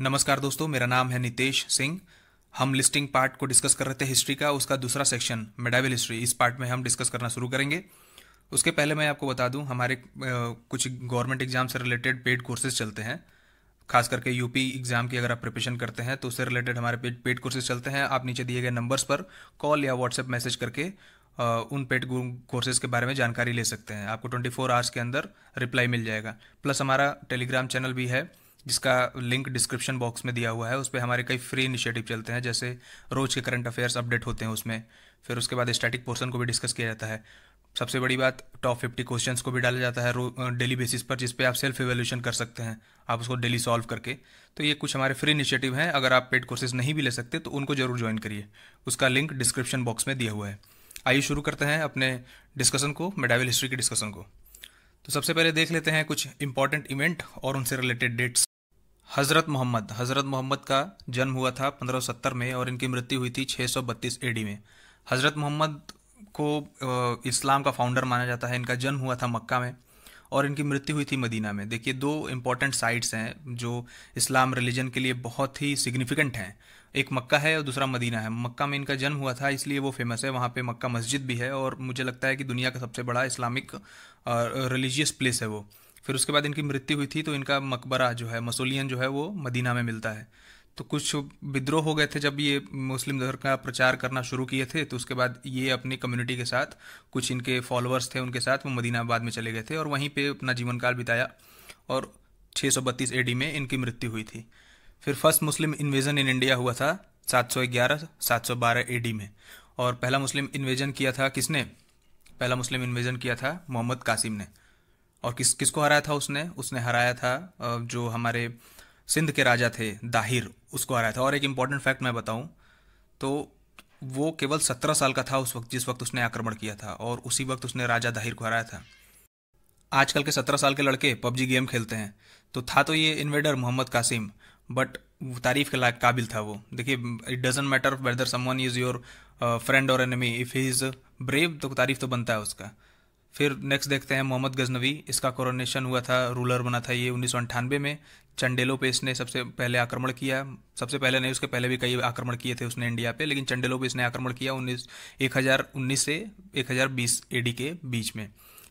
नमस्कार दोस्तों, मेरा नाम है नितेश सिंह। हम लिस्टिंग पार्ट को डिस्कस कर रहे थे हिस्ट्री का, उसका दूसरा सेक्शन मेडाइवल हिस्ट्री, इस पार्ट में हम डिस्कस करना शुरू करेंगे। उसके पहले मैं आपको बता दूं, हमारे कुछ गवर्नमेंट एग्जाम से रिलेटेड पेड कोर्सेज चलते हैं। खास करके यूपी एग्जाम की अगर आप प्रिपरेशन करते हैं तो उससे रिलेटेड हमारे पेड कोर्सेज चलते हैं। आप नीचे दिए गए नंबर्स पर कॉल या व्हाट्सएप मैसेज करके उन पेड कोर्सेज के बारे में जानकारी ले सकते हैं। आपको 24 आवर्स के अंदर रिप्लाई मिल जाएगा। प्लस हमारा टेलीग्राम चैनल भी है, जिसका लिंक डिस्क्रिप्शन बॉक्स में दिया हुआ है। उस पर हमारे कई फ्री इनिशिएटिव चलते हैं, जैसे रोज के करंट अफेयर्स अपडेट होते हैं उसमें। फिर उसके बाद स्टैटिक पोर्शन को भी डिस्कस किया जाता है। सबसे बड़ी बात, टॉप 50 क्वेश्चंस को भी डाला जाता है डेली बेसिस पर, जिस पे आप सेल्फ इवेल्यूशन कर सकते हैं, आप उसको डेली सॉल्व करके। तो ये कुछ हमारे फ्री इनिशिएटिव हैं। अगर आप पेड कोर्सेज नहीं भी ले सकते तो उनको जरूर ज्वाइन करिए। उसका लिंक डिस्क्रिप्शन बॉक्स में दिया हुआ है। आइए शुरू करते हैं अपने डिस्कशन को, मेडाइवल हिस्ट्री के डिस्कशन को। तो सबसे पहले देख लेते हैं कुछ इंपॉर्टेंट इवेंट और उनसे रिलेटेड डेट्स। हज़रत मोहम्मद का जन्म हुआ था 1570 में और इनकी मृत्यु हुई थी 632 एडी में। हज़रत मोहम्मद को इस्लाम का फाउंडर माना जाता है। इनका जन्म हुआ था मक्का में और इनकी मृत्यु हुई थी मदीना में। देखिए, दो इम्पॉर्टेंट साइट्स हैं जो इस्लाम रिलीजन के लिए बहुत ही सिग्निफिकेंट हैं। एक मक्का है और दूसरा मदीना है। मक्का में इनका जन्म हुआ था, इसलिए वो फेमस है। वहाँ पे मक्का मस्जिद भी है और मुझे लगता है कि दुनिया का सबसे बड़ा इस्लामिक रिलीजियस प्लेस है वो। फिर उसके बाद इनकी मृत्यु हुई थी तो इनका मकबरा जो है, मसोलियन जो है, वो मदीना में मिलता है। तो कुछ विद्रोह हो गए थे जब ये मुस्लिम धर्म का प्रचार करना शुरू किए थे, तो उसके बाद ये अपनी कम्युनिटी के साथ, कुछ इनके फॉलोअर्स थे उनके साथ, वो मदीनाबाद में चले गए थे और वहीं पे अपना जीवन काल बिताया। और 632 एडी में इनकी मृत्यु हुई थी। फिर first Muslim invasion in India हुआ था 711-712 एडी में। और पहला मुस्लिम इन्वेजन किया था किसने? पहला मुस्लिम इन्वेजन किया था मोहम्मद कासिम ने। और किसको हराया था उसने? उसने हराया था जो हमारे सिंध के राजा थे दाहिर, उसको हराया था। और एक इम्पॉर्टेंट फैक्ट मैं बताऊं तो वो केवल 17 साल का था उस वक्त, जिस वक्त उसने आक्रमण किया था, और उसी वक्त उसने राजा दाहिर को हराया था। आजकल के 17 साल के लड़के पबजी गेम खेलते हैं, तो था तो ये इन्वेडर मोहम्मद कासिम, बट तारीफ के लायक काबिल था वो। देखिए, it doesn't matter whether someone is your friend और enemy, if he is brave तो तारीफ तो बनता है उसका। फिर नेक्स्ट देखते हैं मोहम्मद गजनवी। इसका कोरोनेशन हुआ था, रूलर बना था ये 1998 में। चंडेलों पे इसने सबसे पहले आक्रमण किया। सबसे पहले नहीं, उसके पहले भी कई आक्रमण किए थे उसने इंडिया पे, लेकिन चंडेलों पे इसने आक्रमण किया 1019 से 1020 एडी के बीच में।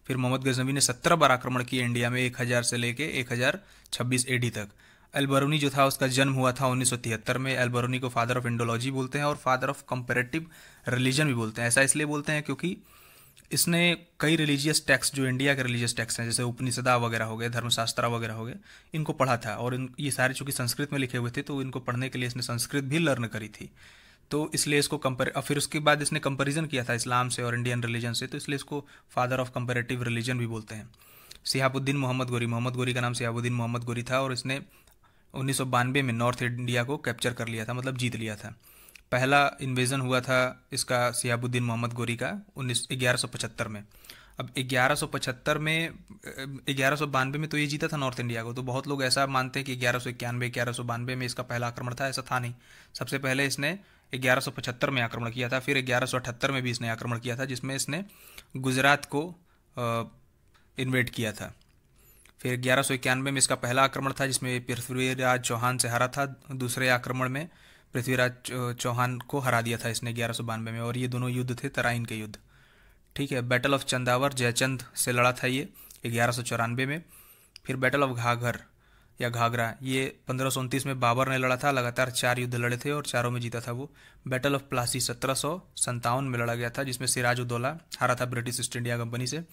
फिर मोहम्मद गजनवी ने 17 बार आक्रमण किए इंडिया में, 1000 से लेके 1026 एडी तक। अल-बरूनी जो था उसका जन्म हुआ था 1973 में। अल-बरूनी को फादर ऑफ इंडोलॉजी बोलते हैं और फादर ऑफ कंपेरेटिव रिलीजन भी बोलते हैं। ऐसा इसलिए बोलते हैं क्योंकि इसने कई रिलीजियस टेक्स्ट, जो इंडिया के रिलीजियस टेक्स्ट हैं, जैसे उपनिषदा वगैरह हो गए, धर्मशास्त्रा वगैरह हो गए, इनको पढ़ा था। और ये सारे चूंकि संस्कृत में लिखे हुए थे तो इनको पढ़ने के लिए इसने संस्कृत भी लर्न करी थी। तो इसलिए इसको फिर उसके बाद इसने कंपैरिजन किया था इस्लाम से और इंडियन रिलीजन से, तो इसलिए इसको फादर ऑफ कंपेरेटिव रिलीजन भी बोलते हैं। सिहाबुद्दीन मोहम्मद गोरी का नाम सिहाबुद्दीन मोहम्मद गोरी था और इसने 1992 में नॉर्थ इंडिया को कैप्चर कर लिया था, मतलब जीत लिया था। पहला इन्वेजन हुआ था इसका सिहाबुद्दीन मोहम्मद गोरी का 1175 में। अब 1175 में 1192 में तो ये जीता था नॉर्थ इंडिया को, तो बहुत लोग ऐसा मानते हैं कि 1191-1192 में इसका पहला आक्रमण था। ऐसा था नहीं। सबसे पहले इसने 1175 में आक्रमण किया था, फिर 1178 में भी इसने आक्रमण किया था, जिसमें इसने गुजरात को इन्वेड किया था। फिर 1191 में इसका पहला आक्रमण था, जिसमें पृथ्वीराज चौहान से हारा था। दूसरे आक्रमण में पृथ्वीराज चौहान को हरा दिया था इसने 1192 में, और ये दोनों युद्ध थे तराइन के युद्ध। ठीक है। बैटल ऑफ चंदावर जयचंद से लड़ा था ये 1194 में। फिर बैटल ऑफ घाघर या घाघरा, ये 1529 में बाबर ने लड़ा था। लगातार 4 युद्ध लड़े थे और चारों में जीता था वो। बैटल ऑफ प्लासी 1757 में लड़ा गया था, जिसमें सिराजुद्दौला हारा था ब्रिटिश ईस्ट इंडिया कंपनी से।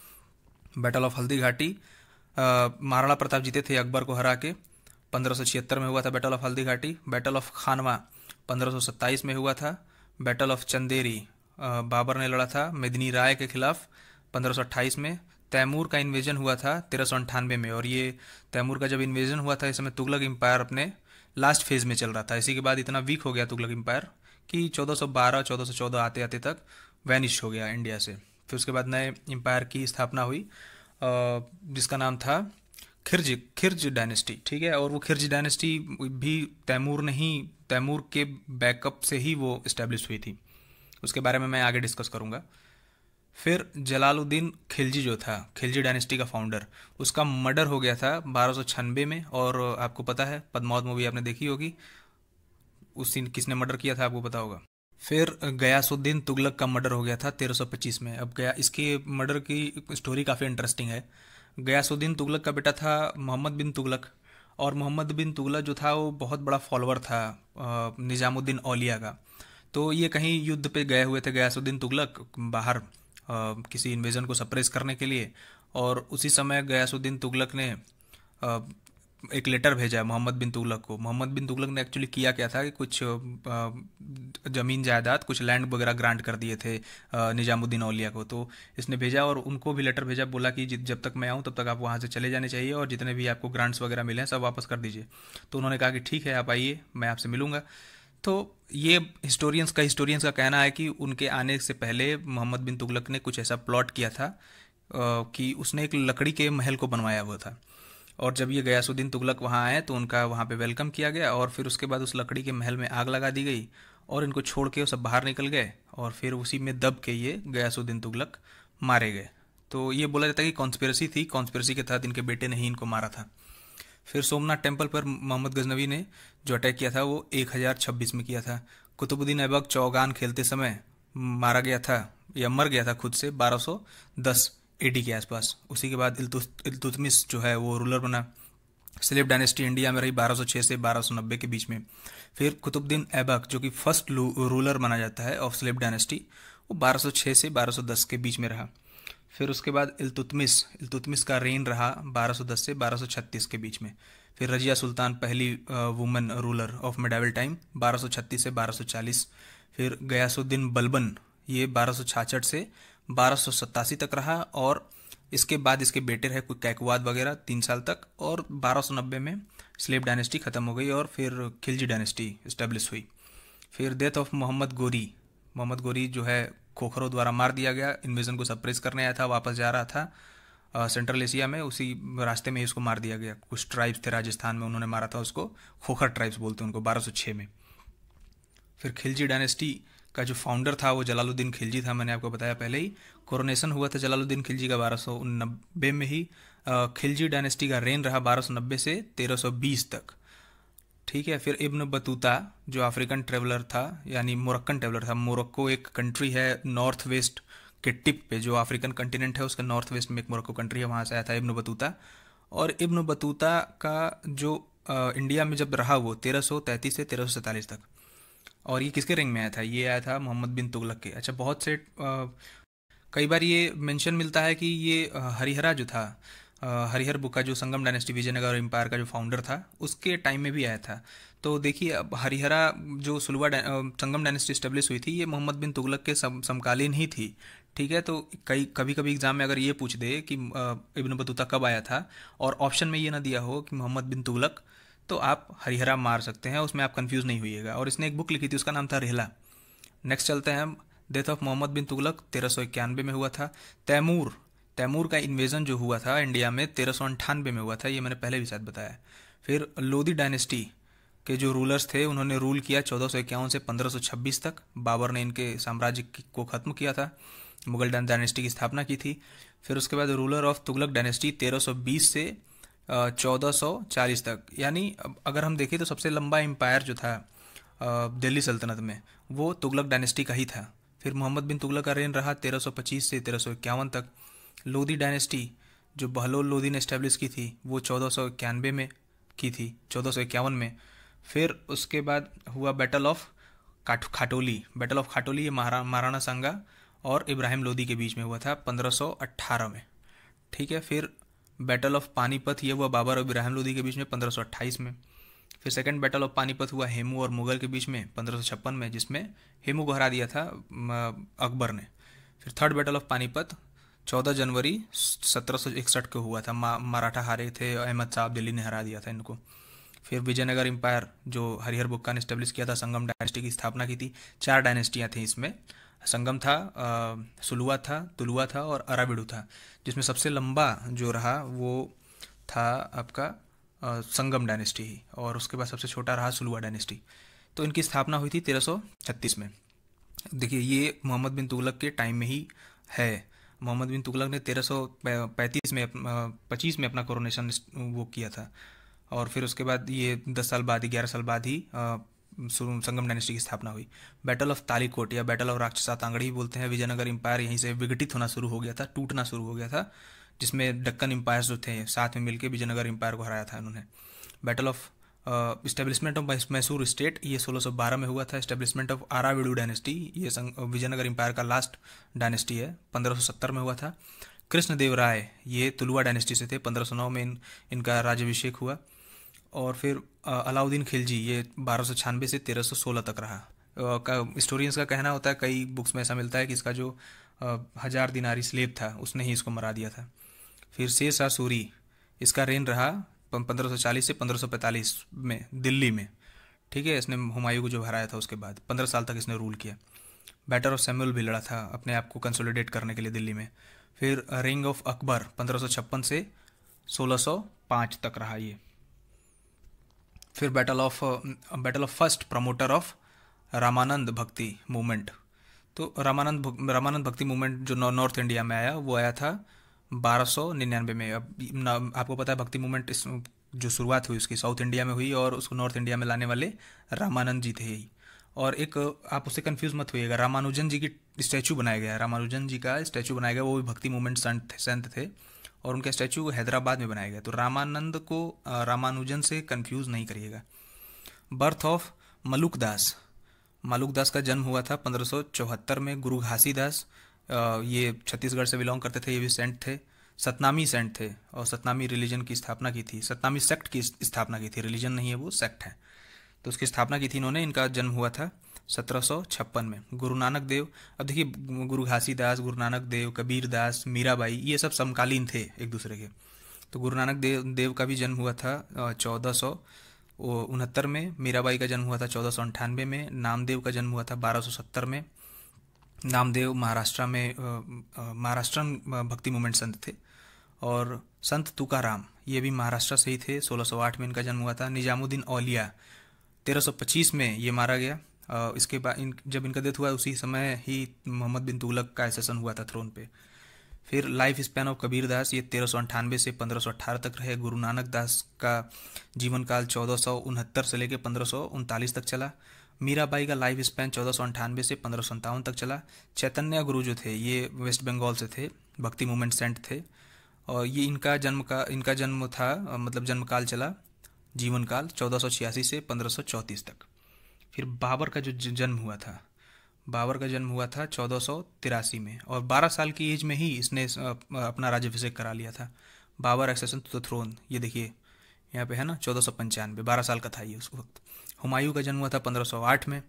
बैटल ऑफ हल्दी घाटी, महाराणा प्रताप जीते थे अकबर को हरा के। 1576 में हुआ था battle of Haldi Ghati. Battle of खानवा 1527 में हुआ था। बैटल ऑफ चंदेरी, बाबर ने लड़ा था मेदिनी राय के खिलाफ 1528 में। तैमूर का इन्वेजन हुआ था 1398 में, और ये तैमूर का जब इन्वेजन हुआ था इस समय तुगलक एम्पायर अपने लास्ट फेज में चल रहा था। इसी के बाद इतना वीक हो गया तुगलक एम्पायर कि 1412-1414 आते आते तक वैनिश हो गया इंडिया से। फिर उसके बाद नए एम्पायर की स्थापना हुई, जिसका नाम था खिर्ज डायनेस्टी। ठीक है। और वो खिर्ज डायनेस्टी भी तैमूर के बैकअप से ही वो इस्टेब्लिश हुई थी। उसके बारे में मैं आगे डिस्कस करूंगा। फिर जलालुद्दीन खिलजी जो था, खिलजी डायनेस्टी का फाउंडर, उसका मर्डर हो गया था 1296 में। और आपको पता है पद्मावत मूवी आपने देखी होगी, उस सीन किसने मर्डर किया था आपको पता होगा। फिर गयासुद्दीन तुगलक का मर्डर हो गया था 1325 में। अब गया इसकी मर्डर की स्टोरी काफ़ी इंटरेस्टिंग है। गयासुद्दीन तुगलक का बेटा था मोहम्मद बिन तुगलक, और मोहम्मद बिन तुगलक जो था वो बहुत बड़ा फॉलोअर था निज़ामुद्दीन औलिया का। तो ये कहीं युद्ध पे गए हुए थे गयासुद्दीन तुगलक बाहर, किसी इन्वेजन को सप्रेस करने के लिए। और उसी समय गयासुद्दीन तुगलक ने एक लेटर भेजा मोहम्मद बिन तुगलक को। मोहम्मद बिन तुगलक ने एक्चुअली किया क्या था कि कुछ ज़मीन जायदाद, कुछ लैंड वगैरह ग्रांट कर दिए थे निजामुद्दीन औलिया को। तो इसने भेजा और उनको भी लेटर भेजा, बोला कि जब तक मैं आऊँ तब तक आप वहाँ से चले जाने चाहिए, और जितने भी आपको ग्रांट्स वगैरह मिले हैं सब वापस कर दीजिए। तो उन्होंने कहा कि ठीक है आप आइए, मैं आपसे मिलूंगा। तो ये हिस्टोरियंस का कहना है कि उनके आने से पहले मोहम्मद बिन तुगलक ने कुछ ऐसा प्लॉट किया था कि उसने एक लकड़ी के महल को बनवाया हुआ था। और जब ये गयासुद्दीन तुगलक वहाँ आए तो उनका वहाँ पे वेलकम किया गया, और फिर उसके बाद उस लकड़ी के महल में आग लगा दी गई और इनको छोड़ के वो सब बाहर निकल गए, और फिर उसी में दब के ये गयासुद्दीन तुगलक मारे गए। तो ये बोला जाता है कि कॉन्स्पिरसी थी, कॉन्स्पिरसी के तहत इनके बेटे ने ही इनको मारा था। फिर सोमनाथ टेम्पल पर मोहम्मद गजनवी ने जो अटैक किया था वो 1026 में किया था। कुतुबुद्दीन ऐबक चौगान खेलते समय मारा गया था, या मर गया था खुद से 1210 एडी के आसपास। उसी के बाद इल्तुतमिश जो है वो रूलर बना। स्लेव डायनेस्टी इंडिया में रही 1206 से 1290 के बीच में। फिर कुतुबुद्दीन ऐबक जो कि फर्स्ट रूलर माना जाता है ऑफ स्लेव डायनेस्टी, वो 1206 से 1210 के बीच में रहा। फिर उसके बाद इल्तुतमिश का रेन रहा 1210 से 1236 के बीच में। फिर रजिया सुल्तान पहली वुमन रूलर ऑफ मिडावल टाइम 1236 से 1240। फिर गयासुद्दीन बलबन ये 1266 से 1287 तक रहा, और इसके बाद इसके बेटे रहे कोई कैकवाद वगैरह 3 साल तक, और 1290 में स्लेव डायनेस्टी ख़त्म हो गई और फिर खिलजी डायनेस्टी इस्टेब्लिश हुई। फिर डेथ ऑफ मोहम्मद गोरी जो है खोखरों द्वारा मार दिया गया, इन्वेजन को सप्रेस करने आया था, वापस जा रहा था सेंट्रल एशिया में, उसी रास्ते में ही उसको मार दिया गया। कुछ ट्राइब्स थे राजस्थान में, उन्होंने मारा था उसको, खोखर ट्राइब्स बोलते हैं उनको, 1206 में। फिर खिलजी डायनेस्टी का जो फाउंडर था वो जलालुद्दीन खिलजी था, मैंने आपको बताया पहले ही। कोरोनेशन हुआ था जलालुद्दीन खिलजी का 1290 में ही। खिलजी डायनेस्टी का रेन रहा 1290 से 1320 तक। ठीक है। फिर इब्न बतूता जो अफ्रीकन ट्रेवलर था, यानी मोरक्कन ट्रेवलर था। मोरक्को एक कंट्री है नॉर्थ वेस्ट के टिप पे, जो अफ्रीकन कंटिनेंट है उसका नॉर्थ वेस्ट में एक मोरक्को कंट्री है, वहाँ से आया था इब्न बतूता। और इब्न बतूता का जो इंडिया में जब रहा वो 1333 से 1347 तक। और ये किसके रिंग में आया था? ये आया था मोहम्मद बिन तुगलक के। अच्छा, बहुत से कई बार ये मेंशन मिलता है कि ये हरिहरा जो था, हरिहर बुक का जो संगम डायनेस्टी विजयनगर एम्पायर का जो फाउंडर था उसके टाइम में भी आया था। तो देखिए अब हरिहरा जो संगम डायनेस्टी स्टेब्लिश हुई थी ये मोहम्मद बिन तुगलक के समकालीन ही थी। ठीक है। तो कभी कभी एग्जाम में अगर ये पूछ दे कि इब्न बतूता कब आया था और ऑप्शन में ये ना दिया हो कि मोहम्मद बिन तुगलक, तो आप हरिहरा मार सकते हैं, उसमें आप कंफ्यूज नहीं होइएगा। और इसने एक बुक लिखी थी उसका नाम था रिहला। नेक्स्ट चलते हैं हम। डेथ ऑफ मोहम्मद बिन तुगलक 1391 में हुआ था। तैमूर का इन्वेजन जो हुआ था इंडिया में 1398 में हुआ था, ये मैंने पहले भी शायद बताया। फिर लोधी डायनेस्टी के जो रूलर्स थे उन्होंने रूल किया 1451 से 1526 तक। बाबर ने इनके साम्राज्य को ख़त्म किया था, मुगल डायनेस्टी की स्थापना की थी। फिर उसके बाद रूलर ऑफ तुगलक डायनेस्टी 1320 से 1440 तक। यानी अगर हम देखें तो सबसे लंबा एम्पायर जो था दिल्ली सल्तनत में वो तुगलक डायनेस्टी का ही था। फिर मोहम्मद बिन तुगलक का रेन रहा 1325 से 1351 तक। लोधी डायनेस्टी जो बहलोल लोधी ने इस्टेब्लिश की थी वो 1491 में की थी, 1451 में। फिर उसके बाद हुआ बैटल ऑफ खाटोली। बैटल ऑफ खाटोली ये महाराणा सांगा और इब्राहिम लोधी के बीच में हुआ था 1518 में। ठीक है। फिर बैटल ऑफ पानीपत ये हुआ बाबर और इब्राहिम लोधी के बीच में 1528 में। फिर सेकंड बैटल ऑफ पानीपत हुआ हेमू और मुगल के बीच में 1556 में, जिसमें हेमू को हरा दिया था अकबर ने। फिर थर्ड बैटल ऑफ पानीपत 14 जनवरी 1761 को हुआ था। मराठा हारे थे, अहमद साहब दिल्ली ने हरा दिया था इनको। फिर विजयनगर एम्पायर जो हरिहर बुक्का ने स्टेब्लिश किया था, संगम डायनेस्टी की स्थापना की थी। 4 डायनेस्टियाँ थी इसमें। संगम था, सुलुआ था, तुलुआ था और अराबिडू था, जिसमें सबसे लंबा जो रहा वो था आपका संगम डायनेस्टी ही, और उसके बाद सबसे छोटा रहा सुलुआ डायनेस्टी। तो इनकी स्थापना हुई थी 1336 में। देखिए ये मोहम्मद बिन तुगलक के टाइम में ही है। मोहम्मद बिन तुगलक ने 1335 में 25 में अपना कोरोनेशन वो किया था। और फिर उसके बाद ये 10 साल बाद ही, 11 साल बाद ही संगम डायनेस्टी की स्थापना हुई। बैटल ऑफ तालीकोट या बैटल ऑफ राक्षसा तांगड़ी बोलते हैं, विजयनगर एम्पायर यहीं से विघटित होना शुरू हो गया था, टूटना शुरू हो गया था, जिसमें दक्कन एम्पायर्स जो थे साथ में मिलकर विजयनगर एम्पायर को हराया था इन्होंने। Battle of establishment of Mysore state, ये 1612 में हुआ था। इस्टेब्लिशमेंट ऑफ आराविडू डायनेस्टी, ये विजयनगर एम्पायर का लास्ट डायनेस्टी है, 1570 में हुआ था। कृष्णदेव राय, ये तुलुवा डायनेस्टी से थे, 1509 में इनका राज्याभिषेक हुआ। और फिर अलाउद्दीन खिलजी, ये 1296 से 1316 तक रहा। हिस्टोरियंस का कहना होता है, कई बुक्स में ऐसा मिलता है कि इसका जो 1000 दिनारी स्लेब था उसने ही इसको मरा दिया था। फिर शेर शाह सूरी, इसका रेन रहा 1540 से 1545 में दिल्ली में, ठीक है। इसने हुमायूं को जो हराया था उसके बाद 15 साल तक इसने रूल किया। बैटल ऑफ सैमुअल भी लड़ा था अपने आप को कंसोलिडेट करने के लिए दिल्ली में। फिर रिंग ऑफ अकबर 1556 से 1605 तक रहा ये। फिर battle of first promoter of Ramanand भक्ति मूवमेंट। तो रामानंद भक्ति मूवमेंट जो नॉर्थ इंडिया में आया, वो आया था 1299 में। अब आपको पता है भक्ति मूवमेंट जो शुरुआत हुई उसकी साउथ इंडिया में हुई, और उसको नॉर्थ इंडिया में लाने वाले रामानंद जी थे यही। और एक आप उससे कंफ्यूज मत होइएगा, रामानुजन जी की स्टैचू बनाया गया है, रामानुजन जी का स्टैचू बनाया गया, वो भी भक्ति मूवमेंट संत थे, और उनका स्टैचू हैदराबाद में बनाया गया। तो रामानंद को रामानुजन से कंफ्यूज नहीं करिएगा। बर्थ ऑफ मलुक दास का जन्म हुआ था 1574 में। गुरु घासीदास, ये छत्तीसगढ़ से बिलोंग करते थे, ये भी सेंट थे, सतनामी सेंट थे, और सतनामी रिलीजन की स्थापना की थी, सतनामी सेक्ट की स्थापना की थी, रिलीजन नहीं है वो, सेक्ट है। तो उसकी स्थापना की थी इन्होंने। इनका जन्म हुआ था 1756 में। गुरु नानक देव, अब देखिए गुरु घासीदास, गुरु नानक देव, कबीर दास, मीराबाई, ये सब समकालीन थे एक दूसरे के। तो गुरु नानक देव का भी जन्म हुआ था 1469 में। मीराबाई का जन्म हुआ था 1498 में। नामदेव का जन्म हुआ था 1270 में। नामदेव महाराष्ट्रन भक्ति मूवमेंट संत थे। और संत तुकाराम, ये भी महाराष्ट्र से ही थे, 1608 में इनका जन्म हुआ था। निजामुद्दीन औलिया 1325 में ये मारा गया। इसके बाद जब इनका डेथ हुआ उसी समय ही मोहम्मद बिन तुगलक का एसेसन हुआ था थ्रोन पे। फिर life span of Kabir Das, ये 1398 से 1518 तक रहे। गुरु नानक दास का जीवन काल 1469 से लेकर 1539 तक चला। मीराबाई का लाइफ स्पैन 1498 से 1557 तक चला। चैतन्य गुरु जो थे ये वेस्ट बंगाल से थे, भक्ति मूवमेंट सेंट थे, और ये इनका जन्म था, मतलब जन्म काल चला, जीवन काल 1486 से 1534 तक। फिर बाबर का जो जन्म हुआ था, बाबर का जन्म हुआ था 1483 में, और 12 साल की एज में ही इसने अपना राज्याभिषेक करा लिया था। Babar accession to the throne, ये देखिए यहाँ पे है ना, 1495, 12 साल का था ये उस वक्त। हुमायूं का जन्म हुआ था 1508 में,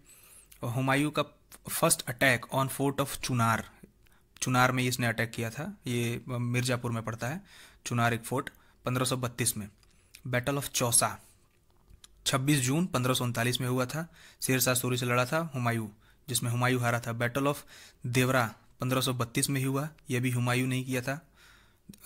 और हुमायूं का first attack on fort of Chunar में इसने अटैक किया था। ये मिर्ज़ापुर में पड़ता है चुनार, एक फोर्ट, 1532 में। बैटल ऑफ चौसा 26 जून 1539 में हुआ था। शेर शाह सूरी से लड़ा था हुमायूं, जिसमें हुमायूं हारा था। बैटल ऑफ देवरा 1532 में ही हुआ, यह भी हुमायूं नहीं किया था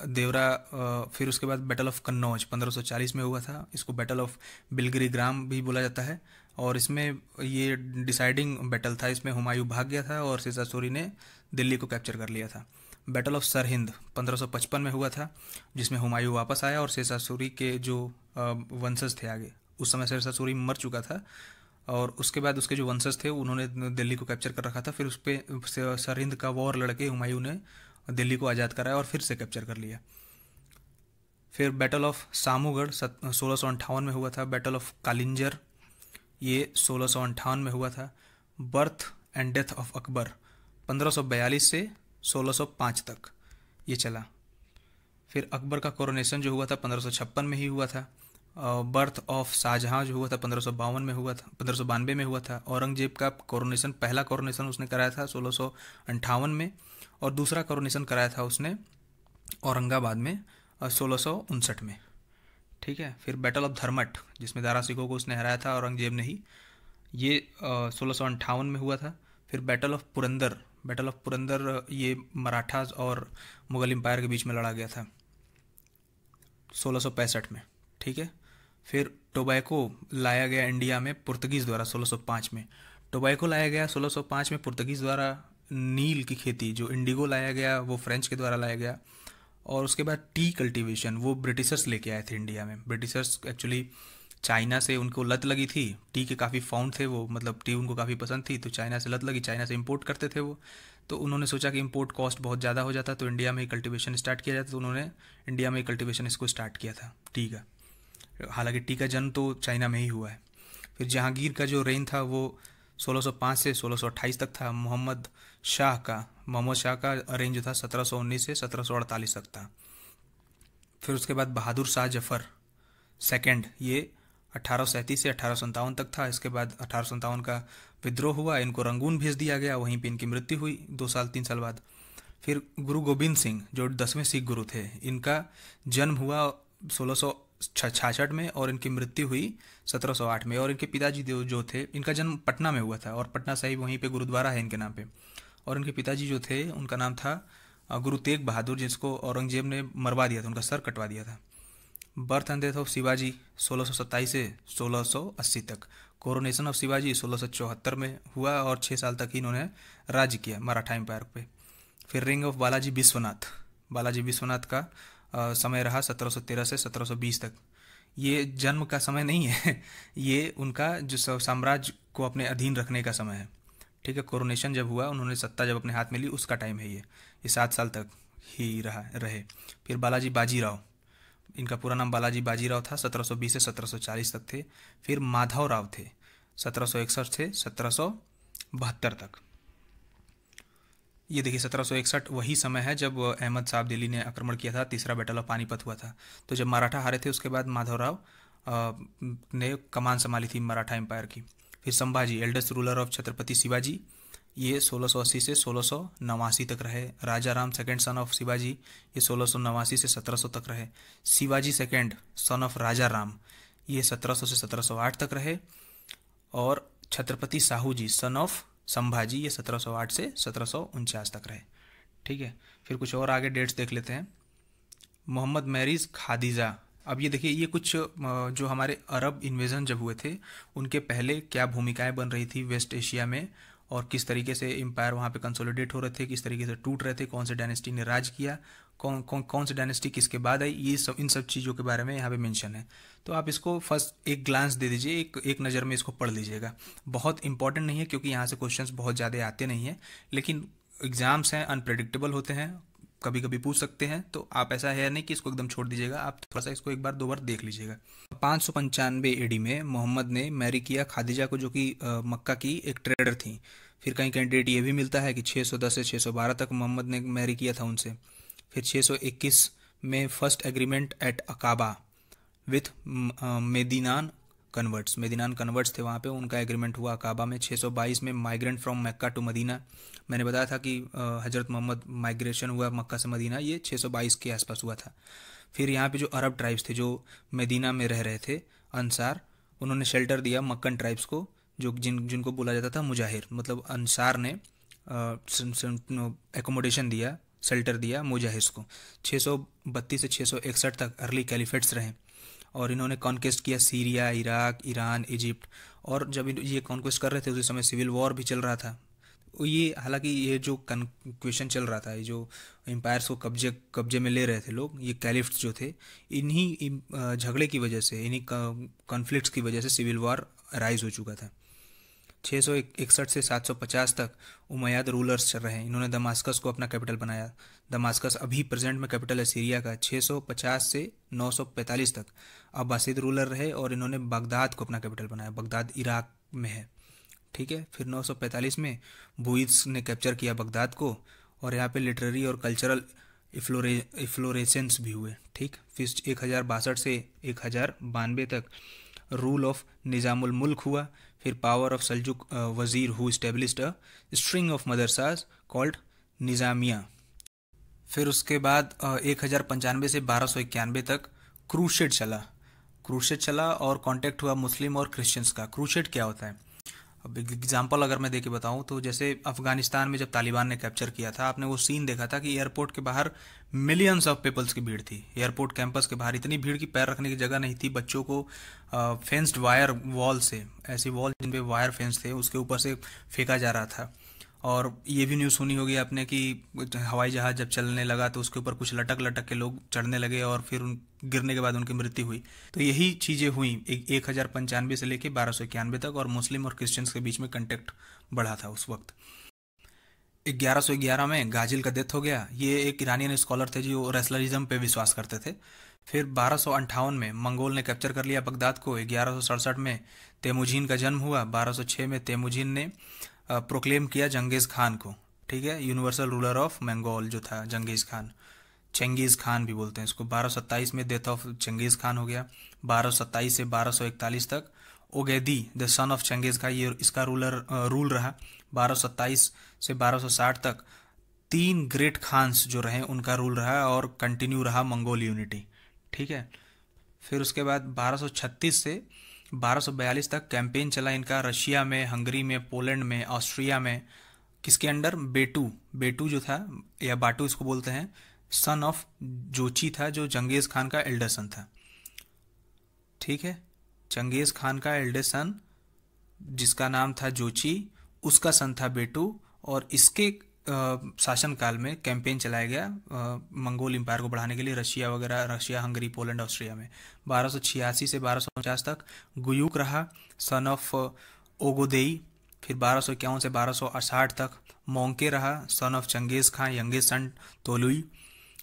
देवरा। फिर उसके बाद बैटल ऑफ कन्नौज 1540 में हुआ था। इसको बैटल ऑफ बिलगिरी ग्राम भी बोला जाता है, और इसमें ये डिसाइडिंग बैटल था। इसमें हुमायूं भाग गया था और शेर शाह सूरी ने दिल्ली को कैप्चर कर लिया था। बैटल ऑफ सरहिंद 1555 में हुआ था, जिसमें हुमायूं वापस आया और शेर शाह सूरी के जो वंशज थे आगे, उस समय शेर शाह सूरी मर चुका था, और उसके बाद उसके जो वंशज थे उन्होंने दिल्ली को कैप्चर कर रखा था। फिर उस पर सरहिंद का वॉर लड़के हुमायूं ने दिल्ली को आज़ाद कराया और फिर से कैप्चर कर लिया। फिर बैटल ऑफ सामूगढ़ 1658 में हुआ था। बैटल ऑफ कालिंजर ये 1658 में हुआ था। Birth and death of Akbar 1542 से 1605 तक ये चला। फिर अकबर का कोरोनेशन जो हुआ था 1556 में ही हुआ था। बर्थ ऑफ शाहजहां जो हुआ था 1552 में हुआ था, 1592 में हुआ था। औरंगजेब का कोरोनेशन, पहला कोरोनेशन उसने कराया था 1658 में, और दूसरा कोरोनेशन कराया था उसने औरंगाबाद में 1659 में, ठीक है। फिर बैटल ऑफ धर्मट, जिसमें दारा सिकों को उसने हराया था औरंगजेब ने ही, ये 1658 में हुआ था। फिर बैटल ऑफ पुरंदर ये मराठास और मुगल एम्पायर के बीच में लड़ा गया था 1665 में, ठीक है। फिर टोबैको लाया गया इंडिया में पुर्तगीज़ द्वारा 1605 में। टोबैको लाया गया 1605 में पुर्तगीज़ द्वारा नील की खेती, जो इंडिगो लाया गया वो फ्रेंच के द्वारा लाया गया। और उसके बाद टी कल्टीवेशन वो ब्रिटिशर्स लेके आए थे इंडिया में। ब्रिटिशर्स एक्चुअली चाइना से उनको लत लगी थी, टी के काफ़ी फाउंड थे वो, मतलब टी उनको काफ़ी पसंद थी, तो चाइना से लत लगी, चाइना से इंपोर्ट करते थे वो। तो उन्होंने सोचा कि इंपोर्ट कॉस्ट बहुत ज़्यादा हो जाता तो इंडिया में ही कल्टीवेशन स्टार्ट किया जाता, तो उन्होंने इंडिया में ही कल्टीवेशन इसको स्टार्ट किया था टी का। हालांकि टी का जन्म तो चाइना में ही हुआ है। फिर जहांगीर का जो रेन था वो 1605 से 1628 तक था। मोहम्मद शाह का रेंज जो था 1719 से 1748 तक था। फिर उसके बाद बहादुर शाह जफर सेकंड, ये 1837 से 1857 तक था। इसके बाद 1857 का विद्रोह हुआ, इनको रंगून भेज दिया गया, वहीं पे इनकी मृत्यु हुई 2 साल 3 साल बाद। फिर गुरु गोविंद सिंह जो 10वें सिख गुरु थे, इनका जन्म हुआ 1666 में और इनकी मृत्यु हुई 1708 में। और इनके पिताजी जो थे, इनका जन्म पटना में हुआ था और पटना साहिब वहीं पे गुरुद्वारा है इनके नाम पे। और इनके पिताजी जो थे उनका नाम था गुरु तेग बहादुर, जिसको औरंगजेब ने मरवा दिया था, उनका सर कटवा दिया था। Birth and death of Shivaji 1627 से 1680 तक। कोरोनेशन ऑफ शिवाजी 1674 में हुआ और 6 साल तक ही इन्होंने राज्य किया मराठा एम्पायर पे। फिर रिंग ऑफ बालाजी विश्वनाथ का समय रहा 1713 से 1720 तक। ये जन्म का समय नहीं है ये उनका जो साम्राज्य को अपने अधीन रखने का समय है। ठीक है, कोरोनेशन जब हुआ, उन्होंने सत्ता जब अपने हाथ में ली, उसका टाइम है ये 7 साल तक ही रहे। फिर बालाजी बाजीराव, इनका पूरा नाम बालाजी बाजीराव था, 1720 से 1740 तक थे। फिर माधव राव थे 1761 से 1772 तक। ये देखिए 1761 वही समय है जब अहमद साहब दिल्ली ने आक्रमण किया था, तीसरा बैटल ऑफ पानीपत हुआ था। तो जब मराठा हारे थे उसके बाद माधवराव ने कमान संभाली थी मराठा एम्पायर की। फिर Sambhaji, eldest ruler of Chhatrapati Shivaji, ये 1680 से 1689 तक रहे। Raja Ram second son of Shivaji, ये 1689 से 1700 तक रहे। Shivaji second son of Raja Ram, ये 1700 से 1708 तक रहे। और छत्रपति साहू जी सन ऑफ संभाजी, ये 1708 से 1749 तक रहे। ठीक है, फिर कुछ और आगे डेट्स देख लेते हैं। मोहम्मद मैरीज खादिजा, अब ये देखिए ये कुछ जो हमारे अरब इन्वेजन जब हुए थे उनके पहले क्या भूमिकाएं बन रही थी वेस्ट एशिया में, और किस तरीके से एम्पायर वहाँ पे कंसोलिडेट हो रहे थे, किस तरीके से टूट रहे थे, कौन से डायनेस्टी ने राज किया, कौन सी डायनेस्टी किसके बाद आई, ये सब इन सब चीज़ों के बारे में यहाँ पे मेंशन है। तो आप इसको फर्स्ट एक ग्लांस दे दीजिए, एक नज़र में इसको पढ़ लीजिएगा। बहुत इंपॉर्टेंट नहीं है क्योंकि यहाँ से क्वेश्चंस बहुत ज़्यादा आते नहीं हैं, लेकिन एग्जाम्स हैं, अनप्रेडिक्टेबल होते हैं, कभी कभी पूछ सकते हैं। तो आप ऐसा है नहीं कि इसको एकदम छोड़ दीजिएगा, आप थोड़ा सा इसको एक बार 2 बार देख लीजिएगा। 595 एडी में मोहम्मद ने मैरी किया खादिजा को, जो कि मक्का की एक ट्रेडर थी। फिर कहीं कहीं डेट ये भी मिलता है कि 610 से 612 तक मोहम्मद ने मैरी किया था उनसे। फिर 621 में first agreement at Aqaba with Medinan converts थे वहाँ पे, उनका एग्रीमेंट हुआ अकाबा में। 622 में migrant from Mecca to Medina, मैंने बताया था कि हज़रत मोहम्मद माइग्रेशन हुआ मक्का से मदीना, ये 622 के आसपास हुआ था। फिर यहाँ पे जो अरब ट्राइब्स थे जो मदीना में रह रहे थे, अंसार, उन्होंने शेल्टर दिया मक्कन ट्राइब्स को, जो जिनको बोला जाता था मुजाहिर, मतलब अंसार ने एकोमोडेशन दिया, शेल्टर दिया मुजाहिर्स को। 632 से 661 तक अर्ली कैलिफेट्स रहे और इन्होंने कॉन्क्वेस्ट किया सीरिया, इराक, ईरान, इजिप्ट। और जब ये कॉन्क्वेस्ट कर रहे थे उसी समय सिविल वॉर भी चल रहा था। ये हालांकि ये जो क्वेश्चन चल रहा था, ये जो एम्पायर्स को कब्जे में ले रहे थे लोग, ये कैलिफ्ट्स जो थे, इन्हीं झगड़े की वजह से, इन्हीं कॉन्फ्लिक्ट्स की वजह से सिविल वॉर राइज हो चुका था। 661 से 750 तक उमैयाद रूलर्स रहे, इन्होंने दमास्कस को अपना कैपिटल बनाया। दमास्कस अभी प्रेजेंट में कैपिटल है सीरिया का। 650 से 945 तक अब्बासिद रूलर रहे और इन्होंने बगदाद को अपना कैपिटल बनाया। बगदाद इराक में है, ठीक है। फिर 945 में बुइद्स ने कैप्चर किया बगदाद को और यहाँ पे लिटरेरी और कल्चरल इफ्लोरेसेंस भी हुए, ठीक। फिर 1062 से 1092 तक रूल ऑफ निज़ामुल मुल्क हुआ। फिर पावर ऑफ सल्जुक वजीर who established a string of मदरसाज called Nizamia. फिर उसके बाद 1095 से 1291 तक क्रूसेड चला और कांटेक्ट हुआ मुस्लिम और क्रिश्चियंस का। क्रूसेड क्या होता है, अब एग्जांपल अगर मैं देके बताऊं तो जैसे अफगानिस्तान में जब तालिबान ने कैप्चर किया था, आपने वो सीन देखा था कि एयरपोर्ट के बाहर मिलियंस ऑफ पीपल्स की भीड़ थी। एयरपोर्ट कैंपस के बाहर इतनी भीड़ की पैर रखने की जगह नहीं थी। बच्चों को फेंस्ड वायर वॉल से, ऐसी वॉल जिन पे वायर फेंस थे, उसके ऊपर से फेंका जा रहा था और ये भी न्यूज़ सुनी होगी आपने कि हवाई जहाज़ जब चलने लगा तो उसके ऊपर कुछ लटक लटक के लोग चढ़ने लगे और फिर उन गिरने के बाद उनकी मृत्यु हुई। तो यही चीज़ें हुई 1095 से लेके 1291 तक, और मुस्लिम और क्रिश्चियंस के बीच में कंटेक्ट बढ़ा था उस वक्त। 1111 में गाजिल का डेथ हो गया। ये एक ईरानियन स्कॉलर थे जो रेसलरिज्म पे विश्वास करते थे। फिर 1258 में मंगोल ने कैप्चर कर लिया बगदाद को। 1167 में तेमुजीन का जन्म हुआ। 1206 में तेमुजीन ने प्रोक्लेम किया जंगीज़ खान को, ठीक है, यूनिवर्सल रूलर ऑफ मंगोल जो था जंगीज़ खान, चंगेज़ खान भी बोलते हैं इसको। 1227 में डेथ ऑफ चंगेज़ खान हो गया। 1227 से 1241 तक Ogedei the son of Genghis Khan ये इसका रूल रहा। 1227 से 1260 तक 3 ग्रेट खान्स जो रहे उनका रूल रहा और कंटिन्यू रहा मंगोल यूनिटी, ठीक है। फिर उसके बाद 1236 से 1242 तक कैंपेन चला इनका रशिया में, हंगरी में, पोलैंड में, ऑस्ट्रिया में। किसके अंडर? बेटू जो था, या बाटू इसको बोलते हैं, सन ऑफ जोची था जो चंगेज़ खान का एल्डर सन था, ठीक है। चंगेज़ खान का एल्डर सन जिसका नाम था जोची, उसका सन था बेटू, और इसके शासनकाल में कैंपेन चलाया गया मंगोल एम्पायर को बढ़ाने के लिए रशिया वगैरह, रशिया, हंगरी, पोलैंड, ऑस्ट्रिया में। 1286 से 1249 तक गुयूक रहा, सन ऑफ ओगोदेई। फिर 1251 से 1260 तक मोंके रहा, son of Genghis Khan, youngest son Tolui.